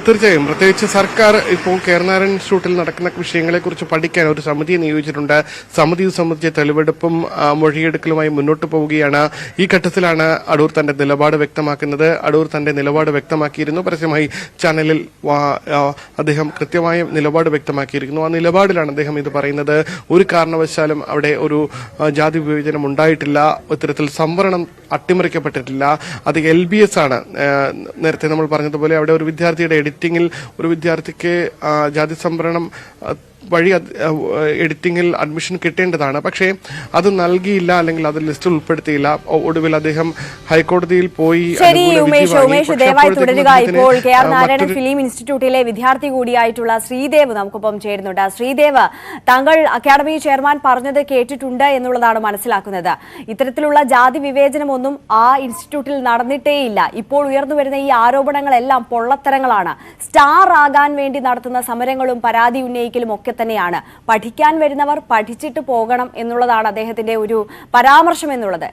തീർച്ചയായും. പ്രത്യേകിച്ച് സർക്കാർ ഇപ്പോൾ കെ.ആർ. നാരായണൻ ഇൻസ്റ്റിറ്റ്യൂട്ടിൽ നടക്കുന്ന വിഷയങ്ങളെക്കുറിച്ച് പഠിക്കാൻ ഒരു സമിതിയെ നിയോഗിച്ചിട്ടുണ്ട്. സമിതി സംബന്ധിച്ച തെളിവെടുപ്പും മൊഴിയെടുക്കലുമായി മുന്നോട്ട് പോവുകയാണ്. ഈ ഘട്ടത്തിലാണ് അടൂർ തന്റെ നിലപാട് വ്യക്തമാക്കുന്നത്. അടൂർ തന്റെ നിലപാട് വ്യക്തമാക്കിയിരുന്നു, പരസ്യമായി ചാനലിൽ അദ്ദേഹം കൃത്യമായ നിലപാട് വ്യക്തമാക്കിയിരിക്കുന്നു. ആ നിലപാടിലാണ് അദ്ദേഹം ഇത് പറയുന്നത്. ഒരു കാരണവശാലും അവിടെ ഒരു ജാതി വിവേചനം ഉണ്ടായിട്ടില്ല, ഇത്തരത്തിൽ സംവരണം അട്ടിമറിക്കപ്പെട്ടിട്ടില്ല. അത് LBS ആണ്. നേരത്തെ നമ്മൾ പറഞ്ഞതുപോലെ അവിടെ ഒരു വിദ്യാർത്ഥിയുടെ എഡിറ്റിംഗിൽ ഒരു വിദ്യാർത്ഥിക്ക് ജാതി സംവരണം വഴി എഡിറ്റിംഗിൽ അഡ്മിഷൻ കിട്ടേണ്ടതാണ്. പക്ഷേ അത് നൽകിയില്ല, അല്ലെങ്കിൽ അത് ലിസ്റ്റിൽ ഉൾപ്പെടുത്തിയില്ല. ഒടുവിൽ അദ്ദേഹം ഹൈക്കോടതിയിൽ പോയി. ശരി ഉമേഷ്, ദയവായി തുടരുക. ഇപ്പോൾ KR നാരായണൻ ഫിലിം ഇൻസ്റ്റിറ്റ്യൂട്ടിലെ വിദ്യാർത്ഥി കൂടിയായിട്ടുള്ള ശ്രീദേവ് നമുക്കൊപ്പം ചേരുന്നുണ്ട്. ശ്രീദേവ്, താങ്കൾ അക്കാദമി ചെയർമാൻ പറഞ്ഞത് കേട്ടിട്ടുണ്ട് എന്നുള്ളതാണ് മനസ്സിലാക്കുന്നത്. ഇത്തരത്തിലുള്ള ജാതി വിവേചനമൊന്നും ആ ഇൻസ്റ്റിറ്റ്യൂട്ടിൽ നടന്നിട്ടേയില്ല. ഇപ്പോൾ ഉയർന്നു വരുന്ന ഈ ആരോപണങ്ങളെല്ലാം പൊള്ളത്തരങ്ങളാണ്. സ്റ്റാർ ആകാൻ വേണ്ടി നടത്തുന്ന സമരങ്ങളും പരാതി ഉന്നയിക്കലും ഒക്കെ തന്നെയാണ്. പഠിക്കാൻ വരുന്നവർ പഠിച്ചിട്ട് പോകണം എന്നുള്ളതാണ് അദ്ദേഹത്തിന്റെ ഒരു പരാമർശം എന്നുള്ളത്.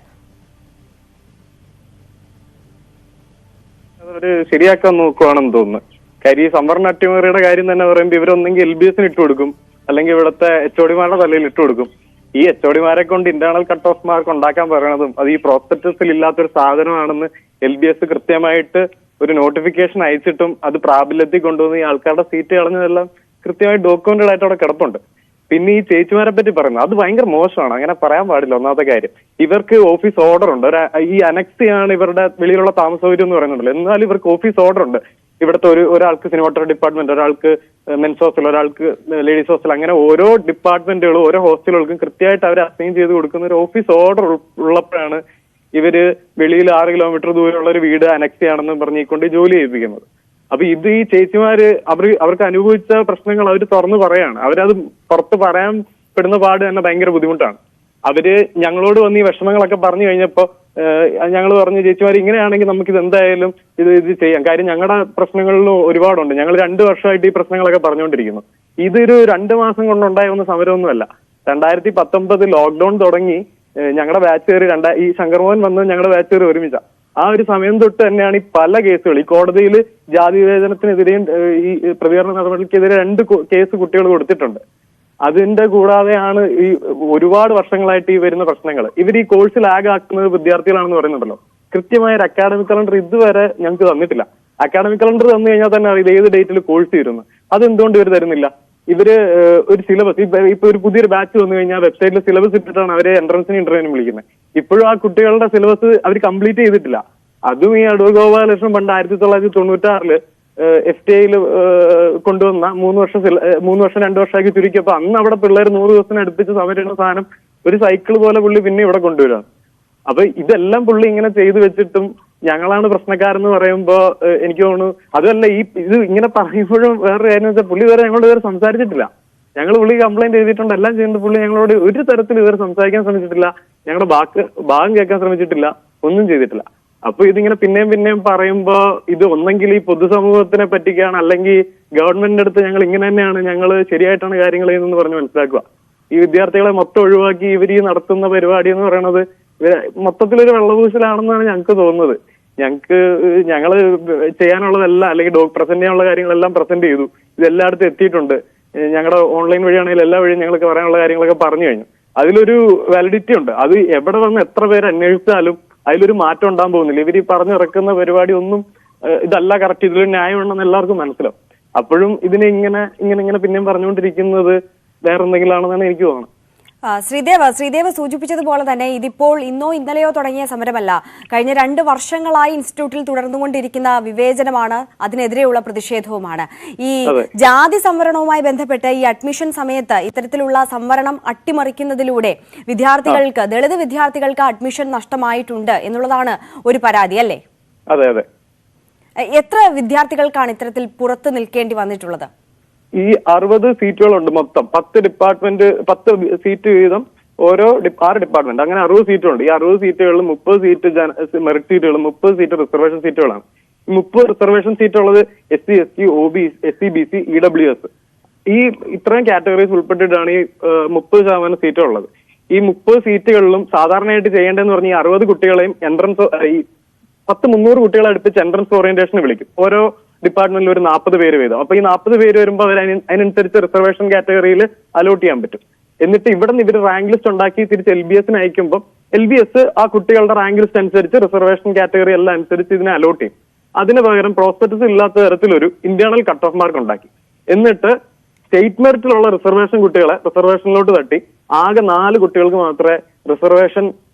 അതൊരു ശരിയാക്കാൻ നോക്കുവാണെന്ന് തോന്നുന്നു. കാര്യം ഈ സംവരണ അട്ടിമറിയുടെ കാര്യം തന്നെ പറയുമ്പോൾ ഇവരൊന്നെങ്കിൽ LBSന് ഇട്ട് കൊടുക്കും, അല്ലെങ്കിൽ ഇവിടുത്തെ HOD-മാരുടെ തലയിൽ ഇട്ട് കൊടുക്കും. ഈ HOD-മാരെ കൊണ്ട് ഇന്റേണൽ കട്ട് ഓഫ് മാർക്ക് ഉണ്ടാക്കാൻ പറയണതും അത് ഈ പ്രോസ്പെക്ടസിൽ ഇല്ലാത്തൊരു സാധനമാണെന്ന് LBS കൃത്യമായിട്ട് ഒരു നോട്ടിഫിക്കേഷൻ അയച്ചിട്ടും അത് പ്രാബല്യത്തിൽ കൊണ്ടുവന്ന് ഈ ആൾക്കാരുടെ സീറ്റ് കളഞ്ഞതെല്ലാം കൃത്യമായി ഡോക്യുമെന്റഡ് ആയിട്ട് അവിടെ കിടപ്പുണ്ട്. പിന്നെ ഈ ചേച്ചിമാരെ പറ്റി പറയുന്നത് അത് ഭയങ്കര മോശമാണ്. അങ്ങനെ പറയാൻ പാടില്ല. ഒന്നാമത്തെ കാര്യം, ഇവർക്ക് ഓഫീസ് ഓർഡർ ഉണ്ട്. ഈ അനക്സിയാണ് ഇവരുടെ വെളിയിലുള്ള താമസ സൗകര്യം എന്ന് പറയുന്നുണ്ടല്ലോ. എന്നാലും ഇവർക്ക് ഓഫീസ് ഓർഡർ ഉണ്ട്. ഇവിടുത്തെ ഒരാൾക്ക് സിനിമാറ്റോഗ്രാഫി ഡിപ്പാർട്ട്മെന്റ്, ഒരാൾക്ക് മെൻസ് ഹോസ്റ്റൽ, ഒരാൾക്ക് ലേഡീസ് ഹോസ്റ്റൽ, അങ്ങനെ ഓരോ ഡിപ്പാർട്ട്മെന്റുകളും ഓരോ ഹോസ്റ്റലുകൾക്കും കൃത്യമായിട്ട് അവർ അസൈൻ ചെയ്ത് കൊടുക്കുന്ന ഒരു ഓഫീസ് ഓർഡർ ഉള്ളപ്പോഴാണ് ഇവര് വെളിയിൽ 6 കിലോമീറ്റർ ദൂരമുള്ള ഒരു വീട് അനക്സിയാണെന്ന് പറഞ്ഞുകൊണ്ട് ജോലി ചെയ്യിപ്പിക്കുന്നത്. അപ്പൊ ഇത് ഈ ചേച്ചിമാര് അവർക്ക് അനുഭവിച്ച പ്രശ്നങ്ങൾ അവർ തുറന്നു പറയാണ്. അവരത് പുറത്ത് പറയാൻ പെടുന്ന പാട് തന്നെ ഭയങ്കര ബുദ്ധിമുട്ടാണ്. അവര് ഞങ്ങളോട് വന്ന് ഈ വിഷമങ്ങളൊക്കെ പറഞ്ഞു കഴിഞ്ഞപ്പോ ഞങ്ങൾ പറഞ്ഞു, ചേച്ചിമാർ ഇങ്ങനെയാണെങ്കിൽ നമുക്കിത് എന്തായാലും ഇത് ചെയ്യാം. കാര്യം ഞങ്ങളുടെ പ്രശ്നങ്ങളിലും ഒരുപാടുണ്ട്. ഞങ്ങൾ 2 വർഷമായിട്ട് ഈ പ്രശ്നങ്ങളൊക്കെ പറഞ്ഞുകൊണ്ടിരിക്കുന്നു. ഇതൊരു 2 മാസം കൊണ്ടുണ്ടായ ഒന്ന് സമരമൊന്നുമല്ല. 2019 ലോക്ക്ഡൌൺ തുടങ്ങി ഞങ്ങളുടെ ബാച്ച് കയറി ഈ ശങ്കർമോഹൻ വന്ന് ഞങ്ങളുടെ ബാച്ച് കയറി ഒരുമിച്ച ആ ഒരു സമയം തൊട്ട് തന്നെയാണ് ഈ പല കേസുകൾ ഈ കോടതിയിൽ ജാതി വിവേചനത്തിനെതിരെയും ഈ പ്രതികരണ നടപടിക്കെതിരെ 2 കേസ് കുട്ടികൾ കൊടുത്തിട്ടുണ്ട്. അതിന്റെ കൂടാതെയാണ് ഈ ഒരുപാട് വർഷങ്ങളായിട്ട് ഈ വരുന്ന പ്രശ്നങ്ങൾ. ഇവർ ഈ കോഴ്സിൽ ലാഗ് ആക്കുന്നത് വിദ്യാർത്ഥികളാണെന്ന് പറയുന്നുണ്ടല്ലോ. കൃത്യമായ ഒരു അക്കാഡമിക് കലണ്ടർ ഇതുവരെ ഞങ്ങൾക്ക് തന്നിട്ടില്ല. അക്കാഡമിക് കലണ്ടർ തന്നു കഴിഞ്ഞാൽ തന്നെ അറിയില്ല ഏത് ഡേറ്റിൽ കോഴ്സ് തീരുന്നു. അതെന്തുകൊണ്ട് ഇവർ തരുന്നില്ല? ഇവര് ഒരു സിലബസ് ഇപ്പൊ ഒരു പുതിയൊരു ബാച്ച് വന്നു കഴിഞ്ഞാൽ വെബ്സൈറ്റിൽ സിലബസ് ഇട്ടിട്ടാണ് അവരെ എൻട്രൻസിന് ഇന്റർവ്യൂവിന് വിളിക്കുന്നത്. ഇപ്പോഴും ആ കുട്ടികളുടെ സിലബസ് അവർ കംപ്ലീറ്റ് ചെയ്തിട്ടില്ല. അതും ഈ അടൂർ ഗോപാലകൃഷ്ണൻ പണ്ട് 1996 FTIയിൽ കൊണ്ടുവന്ന 3 വർഷം 2 വർഷമാക്കി ചുരുക്കിയപ്പോ അന്ന് അവിടെ പിള്ളേർ 100 ദിവസത്തിന് അടുപ്പിച്ച് സമരുന്ന സാധനം ഒരു സൈക്കിൾ പോലെ പുള്ളി പിന്നെ ഇവിടെ കൊണ്ടുവരാണ്. അപ്പൊ ഇതെല്ലാം പുള്ളി ഇങ്ങനെ ചെയ്തു വെച്ചിട്ടും ഞങ്ങളാണ് പ്രശ്നക്കാരെന്ന് പറയുമ്പോ എനിക്ക് തോന്നുന്നു അതല്ല ഇത് ഇങ്ങനെ പറയുമ്പോഴും വേറൊരു കാര്യം വെച്ചാൽ പുള്ളി വരെ ഞങ്ങളോട് ഇതുവരെ സംസാരിച്ചിട്ടില്ല. ഞങ്ങൾ പുള്ളി കംപ്ലൈന്റ് ചെയ്തിട്ടുണ്ട്, എല്ലാം ചെയ്യുന്നത്. പുള്ളി ഞങ്ങളോട് ഒരു തരത്തിൽ ഇതുവരെ സംസാരിക്കാൻ ശ്രമിച്ചിട്ടില്ല, ഞങ്ങളുടെ ഭാഗം കേൾക്കാൻ ശ്രമിച്ചിട്ടില്ല, ഒന്നും ചെയ്തിട്ടില്ല. അപ്പൊ ഇതിങ്ങനെ പിന്നെയും പറയുമ്പോ ഇത് ഒന്നെങ്കിൽ ഈ പൊതുസമൂഹത്തിനെ പറ്റിക്കാണ്, അല്ലെങ്കിൽ ഗവൺമെന്റിന്റെ അടുത്ത് ഞങ്ങൾ ഇങ്ങനെ തന്നെയാണ്, ഞങ്ങൾ ശരിയായിട്ടാണ് കാര്യങ്ങൾ ചെയ്യുന്നതെന്ന് പറഞ്ഞ് മനസ്സിലാക്കുക. ഈ വിദ്യാർത്ഥികളെ മൊത്തം ഒഴിവാക്കി ഇവർ ഈ നടത്തുന്ന പരിപാടി എന്ന് പറയുന്നത് മൊത്തത്തിലൊരു വെള്ളപൂശലാണെന്നാണ് ഞങ്ങൾക്ക് തോന്നുന്നത്. ഞങ്ങള് ചെയ്യാനുള്ളതെല്ലാം അല്ലെങ്കിൽ പ്രസന്റ് ചെയ്യാനുള്ള കാര്യങ്ങളെല്ലാം പ്രസന്റ് ചെയ്തു. ഇതെല്ലായിടത്തും എത്തിയിട്ടുണ്ട്. ഞങ്ങളുടെ ഓൺലൈൻ വഴിയാണെങ്കിൽ എല്ലാ വഴിയും ഞങ്ങൾക്ക് പറയാനുള്ള കാര്യങ്ങളൊക്കെ പറഞ്ഞു കഴിഞ്ഞു. അതിലൊരു വാലിഡിറ്റി ഉണ്ട്. അത് എവിടെ വന്ന് എത്ര പേര് അന്വേഷിച്ചാലും അതിലൊരു മാറ്റം ഉണ്ടാകാൻ പോകുന്നില്ല. ഇവർ ഈ പറഞ്ഞിറക്കുന്ന പരിപാടി ഒന്നും ഇതല്ല കറക്റ്റ്, ഇതിലൊരു ന്യായമുണ്ടെന്ന് എല്ലാവർക്കും മനസ്സിലാവും. അപ്പോഴും ഇതിനെ ഇങ്ങനെ പിന്നെയും പറഞ്ഞുകൊണ്ടിരിക്കുന്നത് വേറെന്തെങ്കിലും ആണെന്നാണ് എനിക്ക് തോന്നുന്നത്. ശ്രീദേവ് സൂചിപ്പിച്ചതുപോലെ തന്നെ ഇതിപ്പോൾ ഇന്നോ ഇന്നലെയോ തുടങ്ങിയ സമരമല്ല. കഴിഞ്ഞ 2 വർഷങ്ങളായി ഇൻസ്റ്റിറ്റ്യൂട്ടിൽ തുടർന്നുകൊണ്ടിരിക്കുന്ന വിവേചനമാണ്, അതിനെതിരെയുള്ള പ്രതിഷേധവുമാണ്. ഈ ജാതി സംവരണവുമായി ബന്ധപ്പെട്ട് ഈ അഡ്മിഷൻ സമയത്ത് ഇത്തരത്തിലുള്ള സംവരണം അട്ടിമറിക്കുന്നതിലൂടെ ദളിത് വിദ്യാർത്ഥികൾക്ക് അഡ്മിഷൻ നഷ്ടമായിട്ടുണ്ട് എന്നുള്ളതാണ് ഒരു പരാതി, അല്ലേ? അതെ അതെ. എത്ര വിദ്യാർത്ഥികൾക്കാണ് ഇത്തരത്തിൽ പുറത്ത് നിൽക്കേണ്ടി വന്നിട്ടുള്ളത്? ഈ 60 സീറ്റുകളുണ്ട് മൊത്തം. 10 സീറ്റ് വീതം ഓരോ 6 ഡിപ്പാർട്ട്മെന്റ്, അങ്ങനെ 60 സീറ്റുണ്ട്. ഈ 60 സീറ്റുകളിൽ 30 സീറ്റ് മെറിറ്റ് സീറ്റുകളും 30 സീറ്റ് റിസർവേഷൻ സീറ്റുകളാണ്. 30 reservation സീറ്റുള്ളത് SC, ST, OB, SC, BC, EWS ഈ ഇത്രയും കാറ്റഗറീസ് ഉൾപ്പെട്ടിട്ടാണ് ഈ 30% സീറ്റുള്ളത്. ഈ 30 സീറ്റുകളിലും സാധാരണയായിട്ട് ചെയ്യേണ്ടതെന്ന് പറഞ്ഞാൽ ഈ 60 കുട്ടികളെയും എൻട്രൻസ് ഈ 300 കുട്ടികളെ അടുപ്പിച്ച് എൻട്രൻസ് ഓറിയന്റേഷന് വിളിക്കും. ഓരോ ഡിപ്പാർട്ട്മെന്റിൽ ഒരു 40 പേര് വീതം. അപ്പൊ ഈ 40 പേര് വരുമ്പോൾ അവർ അതിനനുസരിച്ച് റിസർവേഷൻ കാറ്റഗറിയിൽ അലോട്ട് ചെയ്യാൻ പറ്റും. എന്നിട്ട് ഇവിടെ നിന്ന് ഇവർ റാങ്ക് ലിസ്റ്റ് ഉണ്ടാക്കി തിരിച്ച് LBSന് അയക്കുമ്പോൾ LBS ആ കുട്ടികളുടെ റാങ്ക് ലിസ്റ്റ് അനുസരിച്ച് റിസർവേഷൻ കാറ്റഗറി എല്ലാം അനുസരിച്ച് ഇതിനെ അലോട്ട് ചെയ്യും. അതിന് പകരം പ്രോസ്പെക്ടസ് ഇല്ലാത്ത തരത്തിലൊരു ഇന്റേണൽ കട്ട് ഓഫ് മാർക്ക് ഉണ്ടാക്കി. എന്നിട്ട് സ്റ്റേറ്റ് മെറിറ്റിലുള്ള റിസർവേഷൻ കുട്ടികളെ റിസർവേഷനിലോട്ട് തട്ടി ആകെ 4 കുട്ടികൾക്ക് മാത്രമേ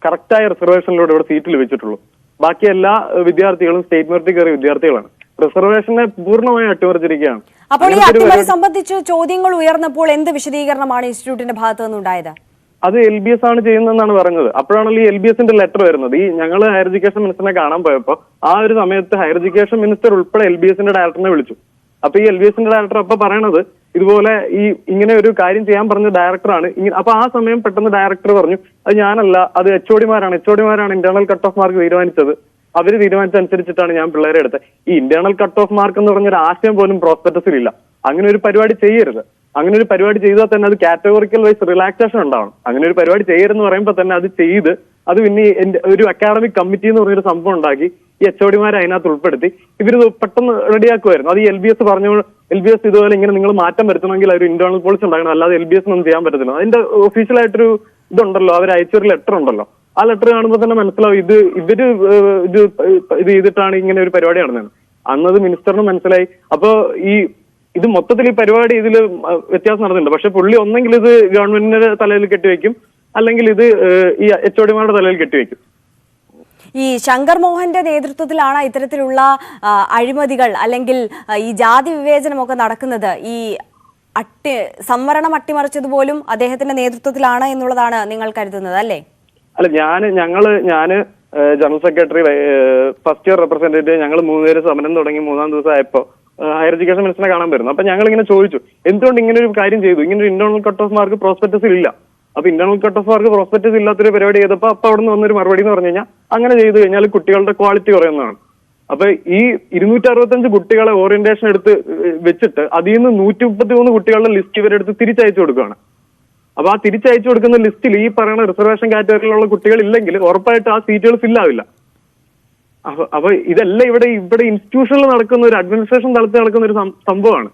കറക്റ്റായ റിസർവേഷനിലൂടെ ഇവിടെ സീറ്റ് ലഭിച്ചിട്ടുള്ളൂ. ബാക്കി എല്ലാ വിദ്യാർത്ഥികളും സ്റ്റേറ്റ് മെറിറ്റിൽ കയറിയ വിദ്യാർത്ഥികളാണ്. റിസർവേഷനെ പൂർണ്ണമായി അട്ടിമറിച്ചിരിക്കുകയാണ്. അപ്പോൾ ഈ അട്ടിമറി സംബന്ധിച്ച് ചോദ്യങ്ങൾ ഉയർന്നപ്പോൾ എന്ത് വിശദീകരണമാണ് ഇൻസ്റ്റിറ്റ്യൂട്ടിന്റെ ഭാഗത്തു നിന്നുണ്ടായത്? അത് LBS ആണ് ചെയ്യുന്നതെന്നാണ് പറഞ്ഞത്. അപ്പോഴാണല്ലോ ഈ LBSന്റെ ലെറ്റർ വരുന്നത്. ഈ ഞങ്ങൾ ഹയർ എഡ്യൂക്കേഷൻ മിനിസ്റ്ററിനെ കാണാൻ പോയപ്പോൾ ആ ഒരു സമയത്ത് ഹയർ എഡ്യൂക്കേഷൻ മിനിസ്റ്റർ ഉൾപ്പെടെ LBSന്റെ ഡയറക്ടറിനെ വിളിച്ചു. അപ്പൊ ഈ LBSന്റെ ഡയറക്ടർ അപ്പൊ പറയണത് ഇതുപോലെ ഇങ്ങനെ ഒരു കാര്യം ചെയ്യാൻ പറഞ്ഞ ഡയറക്ടറാണ്. അപ്പൊ ആ സമയം പെട്ടെന്ന് ഡയറക്ടർ പറഞ്ഞു അത് ഞാനല്ല, അത് എച്ച്ഒഡിമാരാണ് ഇന്റേണൽ കട്ട് ഓഫ് മാർക്ക് തീരുമാനിച്ചത്. അവര് തീരുമാനിച്ചനുസരിച്ചിട്ടാണ് ഞാൻ പിള്ളേരെ എടുത്തത്. ഈ ഇന്റേണൽ കട്ട് ഓഫ് മാർക്ക് എന്ന് പറഞ്ഞൊരു ആശയം പോലും പ്രോസ്പെക്ടസിലില്ല. അങ്ങനെ ഒരു പരിപാടി ചെയ്യരുത്. അങ്ങനെ ഒരു പരിപാടി ചെയ്താൽ തന്നെ അത് കാറ്റഗോറിക്കൽ വൈസ് റിലാക്സേഷൻ ഉണ്ടാവണം. അങ്ങനെ ഒരു പരിപാടി ചെയ്യരുതെന്ന് പറയുമ്പോൾ തന്നെ അത് ചെയ്ത് അത് പിന്നെ ഒരു അക്കാഡമിക് കമ്മിറ്റി എന്ന് പറഞ്ഞൊരു സംഭവം ഉണ്ടാക്കി ഈ എച്ച്ഒഡിമാരെ അതിനകത്ത് ഉൾപ്പെടുത്തി ഇവരിത് പെട്ടെന്ന് റെഡിയാക്കുമായിരുന്നു. അത് LBS ഇതുപോലെ ഇങ്ങനെ നിങ്ങൾ മാറ്റം വരുത്തണമെങ്കിൽ ഒരു ഇന്റേണൽ പോളിസി ഉണ്ടാക്കണം, അല്ലാതെ LBS ഒന്നും ചെയ്യാൻ പറ്റത്തില്ല. അതിന്റെ ഒഫീഷ്യലായിട്ടൊരു ഇതുണ്ടല്ലോ, അവർ അയച്ചൊരു ലെറ്റർ ഉണ്ടല്ലോ. ആ ലെറ്റർ കാണുമ്പോൾ തന്നെ മനസ്സിലാവും ഇവര് ഇത് ചെയ്തിട്ടാണ് ഇങ്ങനെ ഒരു പരിപാടി നടന്നത്. അന്നത് മിനിസ്റ്ററിന് മനസ്സിലായി. അപ്പൊ ഇത് മൊത്തത്തിൽ ഈ പരിപാടി ഇതിൽ വ്യത്യാസം നടന്നിട്ടുണ്ട്. പക്ഷെ പുള്ളി ഒന്നെങ്കിൽ ഇത് ഗവൺമെന്റിന്റെ തലയിൽ കെട്ടിവെക്കും, അല്ലെങ്കിൽ ഇത് ഈ എച്ച്ഒഡിമാരുടെ തലയിൽ കെട്ടിവെക്കും. ഈ ശങ്കർ മോഹന്റെ നേതൃത്വത്തിലാണ് ഇത്തരത്തിലുള്ള അഴിമതികൾ അല്ലെങ്കിൽ ഈ ജാതി വിവേചനമൊക്കെ നടക്കുന്നത്. ഈ സംവരണം അട്ടിമറിച്ചതുപോലും അദ്ദേഹത്തിന്റെ നേതൃത്വത്തിലാണ് എന്നുള്ളതാണ് നിങ്ങൾ കരുതുന്നത് അല്ലേ? അല്ല, ഞാന് general secretary, first year representative, ഞങ്ങൾ 3 പേര് സമരം തുടങ്ങി 3-ാം ദിവസം ആയപ്പോ ഹയർ എഡ്യൂക്കേഷൻ മിനിസ്റ്ററിനെ കാണാൻ വരുന്നു. അപ്പൊ ഞങ്ങൾ ഇങ്ങനെ ചോദിച്ചു എന്തുകൊണ്ട് ഇങ്ങനെ ഒരു കാര്യം ചെയ്തു, ഇങ്ങനെ ഒരു ഇന്റേണൽ കട്ട് ഓഫ് മാർക്ക് പ്രോസ്പെക്ടസിൽ ഇല്ല. അപ്പൊ internal cut off mark prospectus ഇല്ലാത്തൊരു പരിപാടി ചെയ്തപ്പോ അപ്പൊ അവിടെ നിന്ന് വന്നൊരു മറുപടി എന്ന് പറഞ്ഞു കഴിഞ്ഞാൽ അങ്ങനെ ചെയ്തു കഴിഞ്ഞാൽ കുട്ടികളുടെ ക്വാളിറ്റി കുറയുന്നതാണ്. അപ്പൊ ഈ 265 കുട്ടികളെ ഓറിയന്റേഷൻ എടുത്ത് വെച്ചിട്ട് അതിൽ നിന്ന് 133 കുട്ടികളുടെ ലിസ്റ്റ് ഇവരെടുത്ത് തിരിച്ചയച്ചു കൊടുക്കുകയാണ്. അപ്പൊ ആ തിരിച്ചയച്ചു കൊടുക്കുന്ന ലിസ്റ്റിൽ ഈ പറയുന്ന റിസർവേഷൻ കാറ്റഗറിയിലുള്ള കുട്ടികൾ ഇല്ലെങ്കിൽ ഉറപ്പായിട്ട് ആ സീറ്റുകൾ ഫില്ലാവില്ല. അപ്പൊ ഇതെല്ലാം ഇവിടെ ഇൻസ്റ്റിറ്റ്യൂഷനിൽ നടക്കുന്ന ഒരു അഡ്മിനിസ്ട്രേഷൻ തലത്തിൽ നടക്കുന്ന ഒരു സംഭവമാണ്.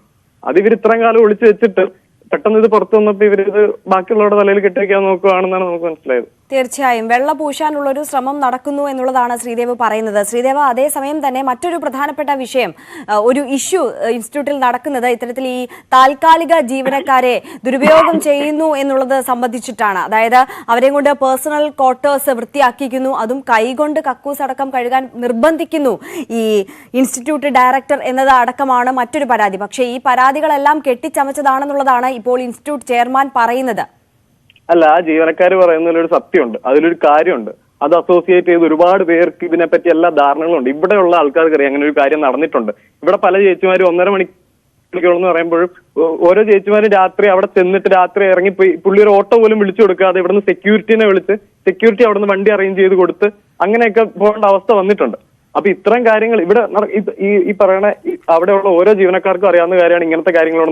അത് ഇവർ ഇത്രയും കാലം ഒളിച്ചു വെച്ചിട്ട് പെട്ടെന്ന് ഇത് പുറത്തു വന്നപ്പോൾ ഇവരിത് ബാക്കിയുള്ളവരുടെ തലയിൽ കെട്ടിവെക്കാൻ നോക്കുകയാണെന്നാണ് നമുക്ക് മനസ്സിലായത്. തീർച്ചയായും വെള്ള പൂശാനുള്ള ഒരു ശ്രമം നടക്കുന്നു എന്നുള്ളതാണ് ശ്രീദേവ് പറയുന്നത്. ശ്രീദേവ്, അതേസമയം തന്നെ മറ്റൊരു പ്രധാനപ്പെട്ട വിഷയം, ഒരു ഇഷ്യൂ ഇൻസ്റ്റിറ്റ്യൂട്ടിൽ നടക്കുന്നത് ഇത്തരത്തിൽ ഈ താൽക്കാലിക ജീവനക്കാരെ ദുരുപയോഗം ചെയ്യുന്നു എന്നുള്ളത് സംബന്ധിച്ചിട്ടാണ്. അതായത് അവരെ കൊണ്ട് പേഴ്സണൽ ക്വാർട്ടേഴ്സ് വൃത്തിയാക്കിക്കുന്നു, അതും കൈകൊണ്ട് കക്കൂസ് അടക്കം കഴുകാൻ നിർബന്ധിക്കുന്നു ഈ ഇൻസ്റ്റിറ്റ്യൂട്ട് ഡയറക്ടർ എന്നത് അടക്കമാണ് മറ്റൊരു പരാതി. പക്ഷേ ഈ പരാതികളെല്ലാം കെട്ടിച്ചമച്ചതാണെന്നുള്ളതാണ് ഇപ്പോൾ ഇൻസ്റ്റിറ്റ്യൂട്ട് ചെയർമാൻ പറയുന്നത്. അല്ല, ആ ജീവനക്കാർ പറയുന്നതിലൊരു സത്യമുണ്ട്, അതിലൊരു കാര്യമുണ്ട്. അത് അസോസിയേറ്റ് ചെയ്ത് ഒരുപാട് പേർക്ക് ഇതിനെപ്പറ്റി എല്ലാ ധാരണകളുണ്ട്. ഇവിടെയുള്ള ആൾക്കാർക്ക് അറിയാം അങ്ങനെ ഒരു കാര്യം നടന്നിട്ടുണ്ട്. ഇവിടെ പല ചേച്ചിമാരും 1.5 മണിക്കൂറെന്ന് പറയുമ്പോഴും ഓരോ ചേച്ചിമാരും രാത്രി അവിടെ ചെന്നിട്ട് രാത്രി ഇറങ്ങിപ്പോയി പുള്ളി ഒരു ഓട്ടോ പോലും വിളിച്ചു കൊടുക്കാതെ ഇവിടുന്ന് സെക്യൂരിറ്റിനെ വിളിച്ച് സെക്യൂരിറ്റി അവിടുന്ന് വണ്ടി അറേഞ്ച് ചെയ്ത് കൊടുത്ത് അങ്ങനെയൊക്കെ പോകേണ്ട അവസ്ഥ വന്നിട്ടുണ്ട്. അപ്പൊ ഇത്തരം കാര്യങ്ങൾ ഇവിടെ ഈ പറയണ അവിടെയുള്ള ഓരോ ജീവനക്കാർക്കും അറിയാവുന്ന കാര്യമാണ് ഇങ്ങനത്തെ കാര്യങ്ങളോട്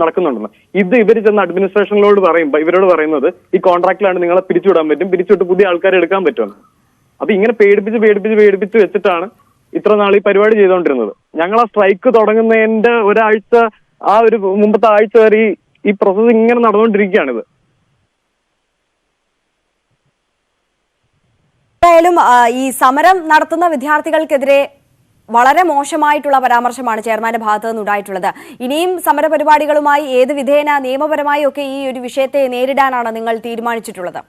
നടക്കുന്നുണ്ടെന്ന്. ഇവർ ചെന്ന് അഡ്മിനിസ്ട്രേഷനിലോട് പറയുമ്പോൾ ഇവരോട് പറയുന്നത് ഈ കോൺട്രാക്റ്റിലാണ് നിങ്ങളെ പിരിച്ചുവിടാൻ പറ്റും, പിരിച്ചുവിട്ട് പുതിയ ആൾക്കാരെ എടുക്കാൻ പറ്റുമെന്ന്. അപ്പൊ ഇങ്ങനെ പേടിപ്പിച്ച് വെച്ചിട്ടാണ് ഇത്ര നാൾ ഈ പരിപാടി ചെയ്തുകൊണ്ടിരുന്നത്. ഞങ്ങൾ ആ സ്ട്രൈക്ക് തുടങ്ങുന്നതിന്റെ ഒരാഴ്ച, ആ ഒരു മുമ്പത്തെ ആഴ്ച വരെ ഈ പ്രോസസ് ഇങ്ങനെ നടന്നുകൊണ്ടിരിക്കുകയാണിത്. എന്തായാലും ഈ സമരം നടത്തുന്ന വിദ്യാർത്ഥികൾക്കെതിരെ വളരെ മോശമായിട്ടുള്ള പരാമർശമാണ് ചെയർമാന്റെ ഭാഗത്തു നിന്നുണ്ടായിട്ടുള്ളത്. ഇനിയും സമരപരിപാടികളുമായി ഏത് വിധേന നിയമപരമായി ഒക്കെ ഈ ഒരു വിഷയത്തെ നേരിടാനാണ് നിങ്ങൾ തീരുമാനിച്ചിട്ടുള്ളത്?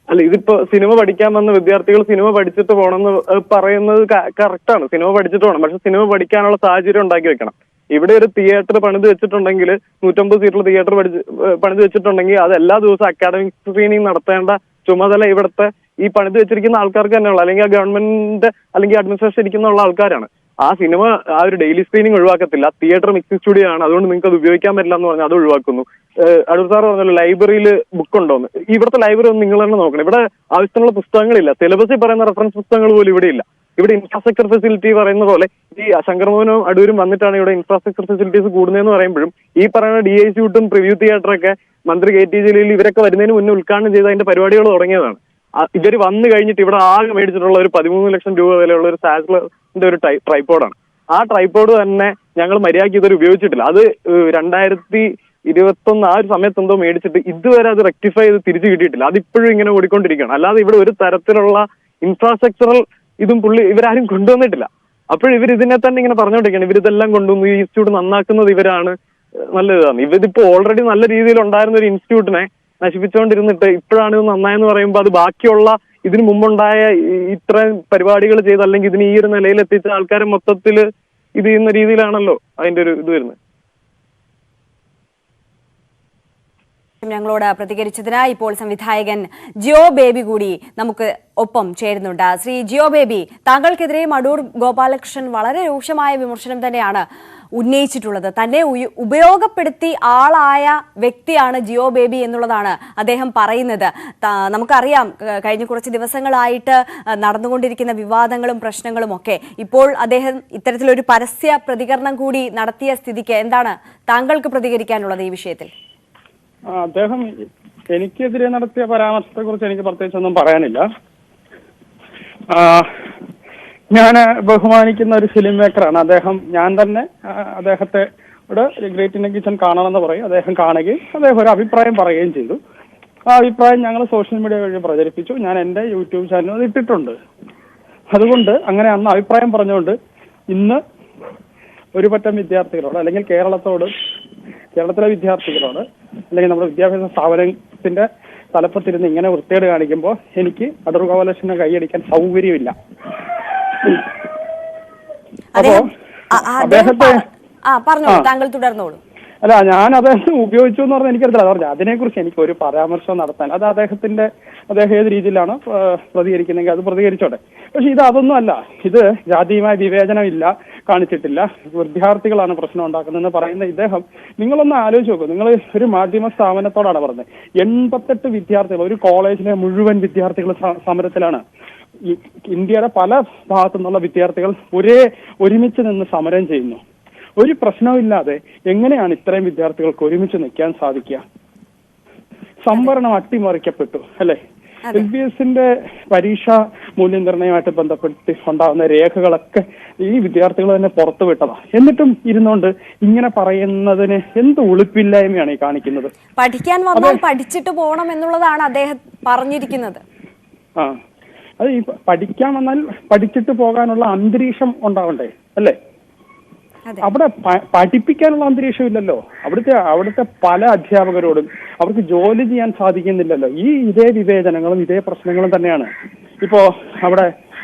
അല്ല, ഇതിപ്പോ സിനിമ പഠിക്കാൻ വന്ന വിദ്യാർത്ഥികൾ സിനിമ പഠിച്ചിട്ട് പോകണമെന്ന് പറയുന്നത് കറക്റ്റാണ്. സിനിമ പഠിച്ചിട്ട് പോകണം, പക്ഷെ സിനിമ പഠിക്കാനുള്ള സാഹചര്യം ഉണ്ടാക്കി വെക്കണം. ഇവിടെ ഒരു തിയേറ്റർ പണിത് വെച്ചിട്ടുണ്ടെങ്കിൽ 150 സീറ്റുള്ള തിയേറ്റർ പണിത് വെച്ചിട്ടുണ്ടെങ്കിൽ അത് എല്ലാ ദിവസവും അക്കാഡമിക് സ്ക്രീനിങ് നടത്തേണ്ട ചുമതല ഇവിടുത്തെ ഈ പണിത് വെച്ചിരിക്കുന്ന ആൾക്കാർക്ക് തന്നെയുള്ള, അല്ലെങ്കിൽ ആ ഗവൺമെന്റിന്റെ അല്ലെങ്കിൽ അഡ്മിനിസ്ട്രേഷൻ ഇരിക്കുന്ന ആൾക്കാരാണ്. ആ സിനിമ ആ ഒരു ഡെയിലി സ്ക്രീനിങ് ഒഴിവാക്കത്തില്ല. തിയേറ്റർ മിക്സിംഗ് സ്റ്റുഡിയോ ആണ്, അതുകൊണ്ട് നിങ്ങൾക്ക് അത് ഉപയോഗിക്കാൻ പറ്റില്ല എന്ന് പറഞ്ഞാൽ അത് ഒഴിവാക്കുന്നു. അടൂർ സാർ പറഞ്ഞല്ലോ ലൈബ്രറിയിൽ ബുക്ക് ഉണ്ടോന്ന്. ഇവിടുത്തെ ലൈബ്രറി ഒന്ന് നിങ്ങൾ തന്നെ നോക്കണം. ഇവിടെ ആവശ്യത്തിനുള്ള പുസ്തകങ്ങളില്ല. സിലബസിൽ പറയുന്ന റെഫറൻസ് പുസ്തകങ്ങൾ പോലും ഇവിടെ ഇല്ല. ഇവിടെ ഇൻഫ്രാസ്ട്രക്ചർ ഫെസിലിറ്റി പറയുന്ന പോലെ ഈ ശങ്കർമോഹനും അടൂരും വന്നിട്ടാണ് ഇവിടെ ഇൻഫ്രാസ്ട്രക്ചർ ഫെസിലിറ്റീസ് കൂടുന്നതെന്ന് പറയുമ്പോഴും ഈ പറയുന്ന DIC യൂട്ടും പ്രിവ്യൂ തിയേറ്ററൊക്കെ മന്ത്രി KT ജലീൽ ഇവരൊക്കെ വരുന്നതിന് മുന്നേ ഉദ്ഘാടനം ചെയ്ത് അതിന്റെ പരിപാടികൾ തുടങ്ങിയതാണ്. ഇവർ വന്നു കഴിഞ്ഞിട്ട് ഇവിടെ ആകെ മേടിച്ചിട്ടുള്ള ഒരു 13 ലക്ഷം രൂപ വിലയുള്ള ഒരു സാസ്ലറിന്റെ ഒരു ട്രൈപോഡാണ്. ആ ട്രൈപോഡ് തന്നെ ഞങ്ങൾ മര്യാദയ്ക്ക് ഇതുവരെ ഉപയോഗിച്ചിട്ടില്ല. അത് 2021 ആ ഒരു സമയത്ത് എന്തോ മേടിച്ചിട്ട് ഇതുവരെ അത് റെക്ടിഫൈ ചെയ്ത് തിരിച്ചു കിട്ടിയിട്ടില്ല. അതിപ്പോഴും ഇങ്ങനെ ഓടിക്കൊണ്ടിരിക്കുകയാണ്. അല്ലാതെ ഇവിടെ ഒരു തരത്തിലുള്ള ഇൻഫ്രാസ്ട്രക്ചറൽ ഇതും ഇവരാരും കൊണ്ടുവന്നിട്ടില്ല. അപ്പോൾ ഇവർ ഇതിനെ തന്നെ ഇങ്ങനെ പറഞ്ഞുകൊണ്ടിരിക്കുകയാണ് ഇവരിതെല്ലാം കൊണ്ടുവന്നു, ഈ ഇൻസ്റ്റിറ്റ്യൂട്ട് നന്നാക്കുന്നത് ഇവരാണ്, നല്ലതാണ്. ഇവരിപ്പോ ഓൾറെഡി നല്ല രീതിയിൽ ഉണ്ടായിരുന്ന ഒരു ഇൻസ്റ്റിറ്റ്യൂട്ടിനെ നശിപ്പിച്ചുകൊണ്ടിരുന്നിട്ട് ഇപ്പോഴാണ് ഇത് നന്നായെന്ന് പറയുമ്പോൾ അത് ബാക്കിയുള്ള ഇതിനു മുമ്പുണ്ടായ ഇത്രയും പരിപാടികൾ ചെയ്ത് അല്ലെങ്കിൽ ഇതിന് ഈ ഒരു നിലയിൽ എത്തിച്ച ആൾക്കാരെ മൊത്തത്തിൽ ഇത് ചെയ്യുന്ന രീതിയിലാണല്ലോ അതിന്റെ ഒരു ഇത് വരുന്നത്. ഞങ്ങളോട് പ്രതികരിച്ചതിന് ഇപ്പോൾ സംവിധായകൻ ജിയോ ബേബി കൂടി നമുക്ക് ഒപ്പം ചേരുന്നുണ്ട്. ശ്രീ ജിയോ ബേബി, താങ്കൾക്കെതിരെയും അടൂർ ഗോപാലകൃഷ്ണൻ വളരെ രൂക്ഷമായ വിമർശനം തന്നെയാണ് ഉന്നയിച്ചിട്ടുള്ളത്. തന്നെ ഉപയോഗപ്പെടുത്തി ആളായ വ്യക്തിയാണ് ജിയോ ബേബി എന്നുള്ളതാണ് അദ്ദേഹം പറയുന്നത്. നമുക്കറിയാം കഴിഞ്ഞ കുറച്ച് ദിവസങ്ങളായിട്ട് നടന്നുകൊണ്ടിരിക്കുന്ന വിവാദങ്ങളും പ്രശ്നങ്ങളും ഒക്കെ. ഇപ്പോൾ അദ്ദേഹം ഇത്തരത്തിലൊരു പരസ്യ പ്രതികരണം കൂടി നടത്തിയ സ്ഥിതിക്ക് എന്താണ് താങ്കൾക്ക് പ്രതികരിക്കാനുള്ളത് ഈ വിഷയത്തിൽ? അദ്ദേഹം എനിക്കെതിരെ നടത്തിയ പരാമർശത്തെ കുറിച്ച് എനിക്ക് പ്രത്യേകിച്ചൊന്നും പറയാനില്ല. ഞാൻ ബഹുമാനിക്കുന്ന ഒരു ഫിലിം മേക്കറാണ് അദ്ദേഹം. ഞാൻ തന്നെ അദ്ദേഹത്തെ ഗ്രേറ്റ് ഇന്ത്യൻ കിച്ചൺ കാണണമെന്ന് പറയും. അദ്ദേഹം കാണുകയും അദ്ദേഹം ഒരു അഭിപ്രായം പറയുകയും ചെയ്തു. ആ അഭിപ്രായം ഞങ്ങൾ സോഷ്യൽ മീഡിയ വഴി പ്രചരിപ്പിച്ചു. ഞാൻ എൻ്റെ യൂട്യൂബ് ചാനലിൽ അത് ഇട്ടിട്ടുണ്ട്. അതുകൊണ്ട് അങ്ങനെ അന്ന് അഭിപ്രായം പറഞ്ഞുകൊണ്ട് ഇന്ന് ഒരു പറ്റം വിദ്യാർത്ഥികളോട് അല്ലെങ്കിൽ കേരളത്തിലെ വിദ്യാർത്ഥികളോട് അല്ലെങ്കിൽ നമ്മുടെ വിദ്യാഭ്യാസ സ്ഥാപനത്തിന്റെ തലപ്പത്തിരുന്ന് ഇങ്ങനെ വൃത്തികേട് കാണിക്കുമ്പോൾ എനിക്ക് അടൂർ ഗോപാലകൃഷ്ണനെ കൈയടിക്കാൻ സൗകര്യമില്ല. അദ്ദേഹത്തെ താങ്കൾ തുടർന്നോളൂ. അല്ല, ഞാൻ അദ്ദേഹം ഉപയോഗിച്ചു എന്ന് പറഞ്ഞാൽ എനിക്കറിയില്ല. അത് പറഞ്ഞു അതിനെക്കുറിച്ച് എനിക്ക് ഒരു പരാമർശം നടത്താൻ അത് അദ്ദേഹം ഏത് രീതിയിലാണ് പ്രതികരിക്കുന്നെങ്കിൽ അത് പ്രതികരിച്ചോട്ടെ. പക്ഷെ ഇത് അതൊന്നും അല്ല. ഇത് ജാതിയുമായ വിവേചനം ഇല്ല, കാണിച്ചിട്ടില്ല. വിദ്യാർത്ഥികളാണ് പ്രശ്നം ഉണ്ടാക്കുന്നതെന്ന് പറയുന്ന ഇദ്ദേഹം, നിങ്ങളൊന്ന് ആലോചിച്ച് നോക്കൂ. നിങ്ങൾ ഒരു മാധ്യമ സ്ഥാപനത്തോടാണ് പറഞ്ഞത്. 88 വിദ്യാർത്ഥികൾ, ഒരു കോളേജിലെ മുഴുവൻ വിദ്യാർത്ഥികൾ സമരത്തിലാണ്. ഇന്ത്യയുടെ പല ഭാഗത്തു നിന്നുള്ള വിദ്യാർത്ഥികൾ ഒരുമിച്ച് നിന്ന് സമരം ചെയ്യുന്നു. ഒരു പ്രശ്നവുമില്ലാതെ എങ്ങനെയാണ് ഇത്രയും വിദ്യാർത്ഥികൾക്ക് ഒരുമിച്ച് നിൽക്കാൻ സാധിക്കുക? സംവരണം അട്ടിമറിക്കപ്പെട്ടു അല്ലെ? LBSന്റെ പരീക്ഷാ മൂല്യനിർണ്ണയമായിട്ട് ബന്ധപ്പെട്ട് ഉണ്ടാകുന്ന രേഖകളൊക്കെ ഈ വിദ്യാർത്ഥികൾ തന്നെ പുറത്തു വിട്ടതാ. എന്നിട്ടും ഇരുന്നുകൊണ്ട് ഇങ്ങനെ പറയുന്നതിന് എന്ത് ഉളുപ്പില്ലായ്മയാണ് ഈ കാണിക്കുന്നത്? പഠിക്കാൻ വന്നാൽ പഠിച്ചിട്ട് പോകണം എന്നുള്ളതാണ് അദ്ദേഹം പറഞ്ഞിരിക്കുന്നത്. അത് ഈ പഠിക്കാൻ വന്നാൽ പഠിച്ചിട്ട് പോകാനുള്ള അന്തരീക്ഷം ഉണ്ടാവണ്ടേ അല്ലേ? അവിടെ പഠിപ്പിക്കാനുള്ള അന്തരീക്ഷം ഇല്ലല്ലോ. അവിടുത്തെ പല അധ്യാപകരോടും അവർക്ക് ജോലി ചെയ്യാൻ സാധിക്കുന്നില്ലല്ലോ. ഇതേ വിവേചനങ്ങളും ഇതേ പ്രശ്നങ്ങളും തന്നെയാണ്. ഇപ്പോ അവിടെ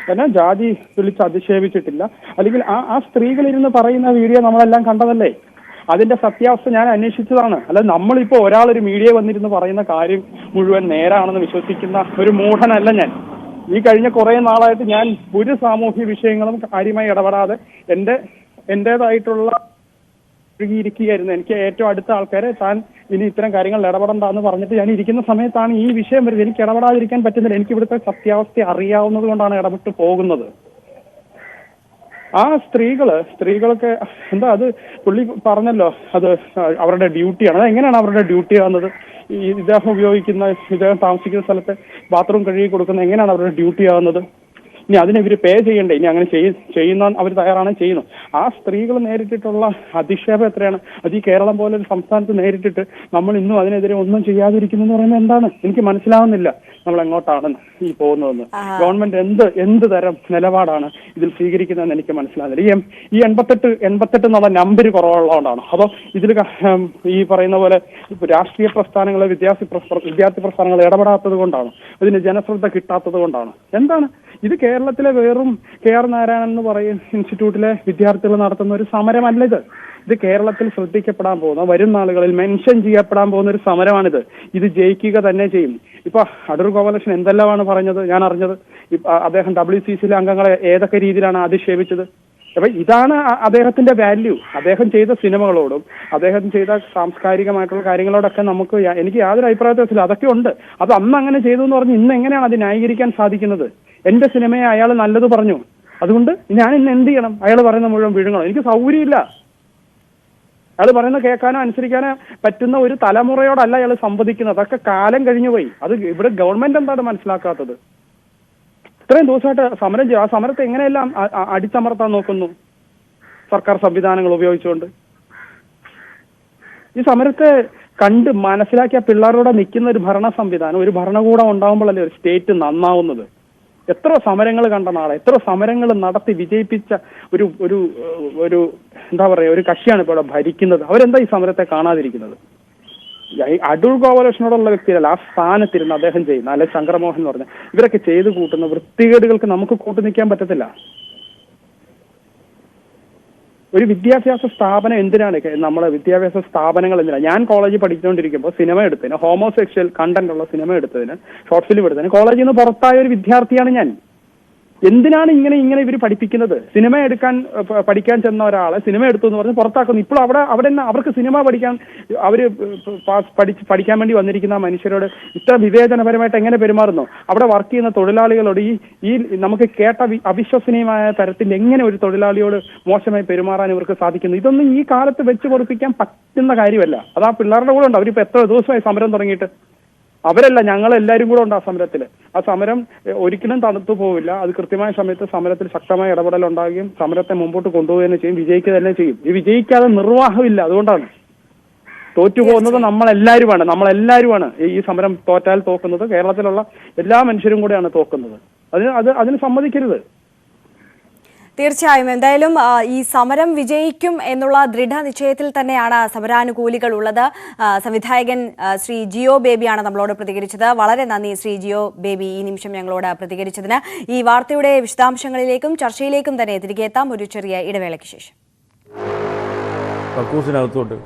ജാതി വിളിച്ച് അധിക്ഷേപിച്ചിട്ടില്ല, അല്ലെങ്കിൽ ആ സ്ത്രീകളിരുന്ന് പറയുന്ന വീഡിയോ നമ്മളെല്ലാം കണ്ടതല്ലേ? അതിന്റെ സത്യാവസ്ഥ ഞാൻ അന്വേഷിച്ചതാണ്. അല്ല, നമ്മളിപ്പോ ഒരാളൊരു മീഡിയ വന്നിരുന്ന് പറയുന്ന കാര്യം മുഴുവൻ നേരാണെന്ന് വിശ്വസിക്കുന്ന ഒരു മൂഢനല്ല ഞാൻ. ഈ കഴിഞ്ഞ കുറെ നാളായിട്ട് ഞാൻ ഒരു സാമൂഹ്യ വിഷയങ്ങളും കാര്യമായി ഇടപെടാതെ എന്റേതായിട്ടുള്ള ഇരിക്കുകയായിരുന്നു. എനിക്ക് ഏറ്റവും അടുത്ത ആൾക്കാരെ താൻ ഇനി ഇത്തരം കാര്യങ്ങളിൽ ഇടപെടണ്ടെന്ന് പറഞ്ഞിട്ട് ഞാൻ ഇരിക്കുന്ന സമയത്താണ് ഈ വിഷയം വരുന്നത്. എനിക്ക് ഇടപെടാതിരിക്കാൻ പറ്റുന്നില്ല. എനിക്ക് ഇവിടുത്തെ സത്യാവസ്ഥ അറിയാവുന്നത് കൊണ്ടാണ് ഇടപെട്ട് പോകുന്നത്. ആ സ്ത്രീകൾക്ക് എന്താ അത് പുള്ളി പറഞ്ഞല്ലോ, അത് അവരുടെ ഡ്യൂട്ടിയാണ്. അത് എങ്ങനെയാണ് അവരുടെ ഡ്യൂട്ടി ആവുന്നത്? ഇദ്ദേഹം താമസിക്കുന്ന സ്ഥലത്ത് ബാത്റൂം കഴുകി കൊടുക്കുന്നത് എങ്ങനെയാണ് അവരുടെ ഡ്യൂട്ടി ആവുന്നത്? ഇനി അതിന് ഇവർ പേ ചെയ്യണ്ടേ? ഇനി അങ്ങനെ ചെയ്യുന്ന അവർ തയ്യാറാണ് ചെയ്യുന്നു. ആ സ്ത്രീകൾ നേരിട്ടിട്ടുള്ള അധിക്ഷേപം എത്രയാണ്? അത് ഈ കേരളം പോലെ ഒരു സംസ്ഥാനത്ത് നേരിട്ടിട്ട് നമ്മൾ ഇന്നും അതിനെതിരെ ഒന്നും ചെയ്യാതിരിക്കുന്നു എന്ന് പറയുന്നത് എന്താണ്? എനിക്ക് മനസ്സിലാവുന്നില്ല നമ്മൾ എങ്ങോട്ടാണ് ഈ പോകുന്നതെന്ന്. ഗവൺമെന്റ് എന്ത് തരം നിലപാടാണ് ഇതിൽ സ്വീകരിക്കുന്നതെന്ന് എനിക്ക് മനസ്സിലാകുന്നില്ല. ഈ 88 എന്നുള്ള നമ്പർ കുറവുള്ളതുകൊണ്ടാണ്, അതോ ഇതിൽ ഈ പറയുന്ന പോലെ രാഷ്ട്രീയ പ്രസ്ഥാനങ്ങളെ വിദ്യാർത്ഥി പ്രസ്ഥാനങ്ങൾ ഇടപെടാത്തത് കൊണ്ടാണ്? അതിന് ജനശ്രദ്ധ കിട്ടാത്തത് കൊണ്ടാണ്? എന്താണ് ഇത്? കേരളത്തിലെ വെറും KR നാരായണൻ എന്ന് പറയുന്ന ഇൻസ്റ്റിറ്റ്യൂട്ടിലെ വിദ്യാർത്ഥികൾ നടത്തുന്ന ഒരു സമരമല്ല ഇത്. ഇത് കേരളത്തിൽ ശ്രദ്ധിക്കപ്പെടാൻ പോകുന്ന, വരും നാളുകളിൽ മെൻഷൻ ചെയ്യപ്പെടാൻ പോകുന്ന ഒരു സമരമാണിത്. ഇത് ജയിക്കുക തന്നെ ചെയ്യും. ഇപ്പൊ അടൂർ ഗോപാലകൃഷ്ണൻ എന്തെല്ലാമാണ് പറഞ്ഞത് ഞാൻ അറിഞ്ഞത്. അദ്ദേഹം WCCയിലെ അംഗങ്ങളെ ഏതൊക്കെ രീതിയിലാണ് അധിക്ഷേപിച്ചത്. അപ്പൊ ഇതാണ് അദ്ദേഹത്തിന്റെ വാല്യൂ. അദ്ദേഹം ചെയ്ത സിനിമകളോടും അദ്ദേഹം ചെയ്ത സാംസ്കാരികമായിട്ടുള്ള കാര്യങ്ങളോടൊക്കെ എനിക്ക് യാതൊരു അഭിപ്രായത്തില്ല. അതൊക്കെ ഉണ്ട്. അത് അന്ന് അങ്ങനെ ചെയ്തു എന്ന് പറഞ്ഞ് ഇന്ന് എങ്ങനെയാണ് അത് ന്യായീകരിക്കാൻ സാധിക്കുന്നത്? എന്റെ സിനിമയെ അയാൾ നല്ലത് പറഞ്ഞു, അതുകൊണ്ട് ഞാൻ ഇന്ന് എന്ത് ചെയ്യണം? അയാൾ പറയുന്ന മുഴുവൻ വിഴുങ്ങണം? എനിക്ക് സൗകര്യമില്ല. അയാൾ പറയുന്നത് കേൾക്കാനോ അനുസരിക്കാനോ പറ്റുന്ന ഒരു തലമുറയോടല്ല അയാൾ സംവദിക്കുന്നത്. അതൊക്കെ കാലം കഴിഞ്ഞു പോയി. അത് ഇവിടെ ഗവൺമെന്റ് എന്താണ് മനസ്സിലാക്കാത്തത്? ഇത്രയും ദിവസമായിട്ട് സമരം ചെയ്യും. ആ സമരത്തെ എങ്ങനെയെല്ലാം അടിച്ചമർത്താൻ നോക്കുന്നു സർക്കാർ സംവിധാനങ്ങൾ ഉപയോഗിച്ചുകൊണ്ട്. ഈ സമരത്തെ കണ്ട് മനസ്സിലാക്കിയ പിള്ളേരോടെ നിൽക്കുന്ന ഒരു ഭരണ സംവിധാനം, ഒരു ഭരണകൂടം ഉണ്ടാകുമ്പോഴല്ലേ ഒരു സ്റ്റേറ്റ് നന്നാവുന്നത്. എത്ര സമരങ്ങൾ കണ്ട നാളെ, എത്ര സമരങ്ങൾ നടത്തി വിജയിപ്പിച്ച ഒരു എന്താ പറയുക, ഒരു കക്ഷിയാണ് ഇപ്പോൾ ഇവിടെ ഭരിക്കുന്നത്. അവരെന്താ ഈ സമരത്തെ കാണാതിരിക്കുന്നത്? അടൂർ ഗോപാലകൃഷ്ണനോടുള്ള വ്യക്തിയല്ല, ആ സ്ഥാനത്തിരുന്ന് അദ്ദേഹം ചെയ്യുന്ന, അല്ലെ ശങ്കരമോഹൻ എന്ന് പറഞ്ഞ ഇവരൊക്കെ ചെയ്തു കൂട്ടുന്ന വൃത്തികേടുകൾക്ക് നമുക്ക് കൂട്ടു നിൽക്കാൻ പറ്റത്തില്ല. ഒരു വിദ്യാഭ്യാസ സ്ഥാപനം എന്തിനാണ്, നമ്മളെ വിദ്യാഭ്യാസ സ്ഥാപനങ്ങൾ എന്തിനാണ്? ഞാൻ കോളേജിൽ പഠിച്ചുകൊണ്ടിരിക്കുമ്പോൾ സിനിമ എടുത്തതിന്, ഹോമോസെക്ഷൽ കണ്ടന്റ് ഉള്ള സിനിമ എടുത്തതിന്, ഷോർട്ട് ഫിലിം എടുത്തതിന് കോളേജിൽ നിന്ന് പുറത്തായ ഒരു വിദ്യാർത്ഥിയാണ് ഞാൻ. എന്തിനാണ് ഇങ്ങനെ ഇവർ പഠിപ്പിക്കുന്നത്? സിനിമ എടുക്കാൻ പഠിക്കാൻ ചെന്ന ഒരാളെ സിനിമ എടുത്തു എന്ന് പറഞ്ഞ് പുറത്താക്കുന്നു. ഇപ്പോൾ അവിടെ അവർക്ക് സിനിമ പഠിക്കാൻ പഠിക്കാൻ വേണ്ടി വന്നിരിക്കുന്ന മനുഷ്യരോട് ഇത്ര വിവേചനപരമായിട്ട് എങ്ങനെ പെരുമാറുന്നു? അവിടെ വർക്ക് ചെയ്യുന്ന തൊഴിലാളികളോട് ഈ നമുക്ക് കേട്ട അവിശ്വസനീയമായ തരത്തിൽ എങ്ങനെ ഒരു തൊഴിലാളിയോട് മോശമായി പെരുമാറാൻ ഇവർക്ക് സാധിക്കുന്നു? ഇതൊന്നും ഈ കാലത്ത് വെച്ച് പൊറപ്പിക്കാൻ പറ്റുന്ന കാര്യമല്ല. അത് ആ പിള്ളേരുടെ കൂടെ ഉണ്ട്. അവരിപ്പോൾ എത്ര ദിവസമായി സമരം തുടങ്ങിയിട്ട്? അവരല്ല, ഞങ്ങളെല്ലാവരും കൂടെ ഉണ്ട് ആ സമരത്തിൽ. ആ സമരം ഒരിക്കലും തണുത്തു പോവില്ല. അത് കൃത്യമായ സമയത്ത് സമരത്തിൽ ശക്തമായ ഇടപെടൽ ഉണ്ടാകുകയും സമരത്തെ മുമ്പോട്ട് കൊണ്ടുപോവുകയും ചെയ്യും, വിജയിക്കുക തന്നെ ചെയ്യും. ഈ വിജയിക്കാതെ നിർവാഹമില്ല. അതുകൊണ്ടാണ് തോറ്റുപോകുന്നത് നമ്മളെല്ലാവരുമാണ്. ഈ സമരം തോറ്റാൽ തോക്കുന്നത് കേരളത്തിലുള്ള എല്ലാ മനുഷ്യരും കൂടെയാണ് തോക്കുന്നത്. അതിന് സമ്മതിക്കരുത്. തീർച്ചയായും. എന്തായാലും ഈ സമരം വിജയിക്കും എന്നുള്ള ദൃഢനിശ്ചയത്തിൽ തന്നെയാണ് സമരാനുകൂലികൾ ഉള്ളത്. സംവിധായകൻ ശ്രീ ജിയോ ബേബിയാണ് നമ്മളോട് പ്രതികരിച്ചത്. വളരെ നന്ദി ശ്രീ ജിയോ ബേബി, ഈ നിമിഷം ഞങ്ങളോട് പ്രതികരിച്ചതിന്. ഈ വാർത്തയുടെ വിശദാംശങ്ങളിലേക്കും ചർച്ചയിലേക്കും തന്നെ തിരികെ എത്താം ഒരു ചെറിയ ഇടവേളയ്ക്ക് ശേഷം. കക്കൂസിനകത്തോട്ട്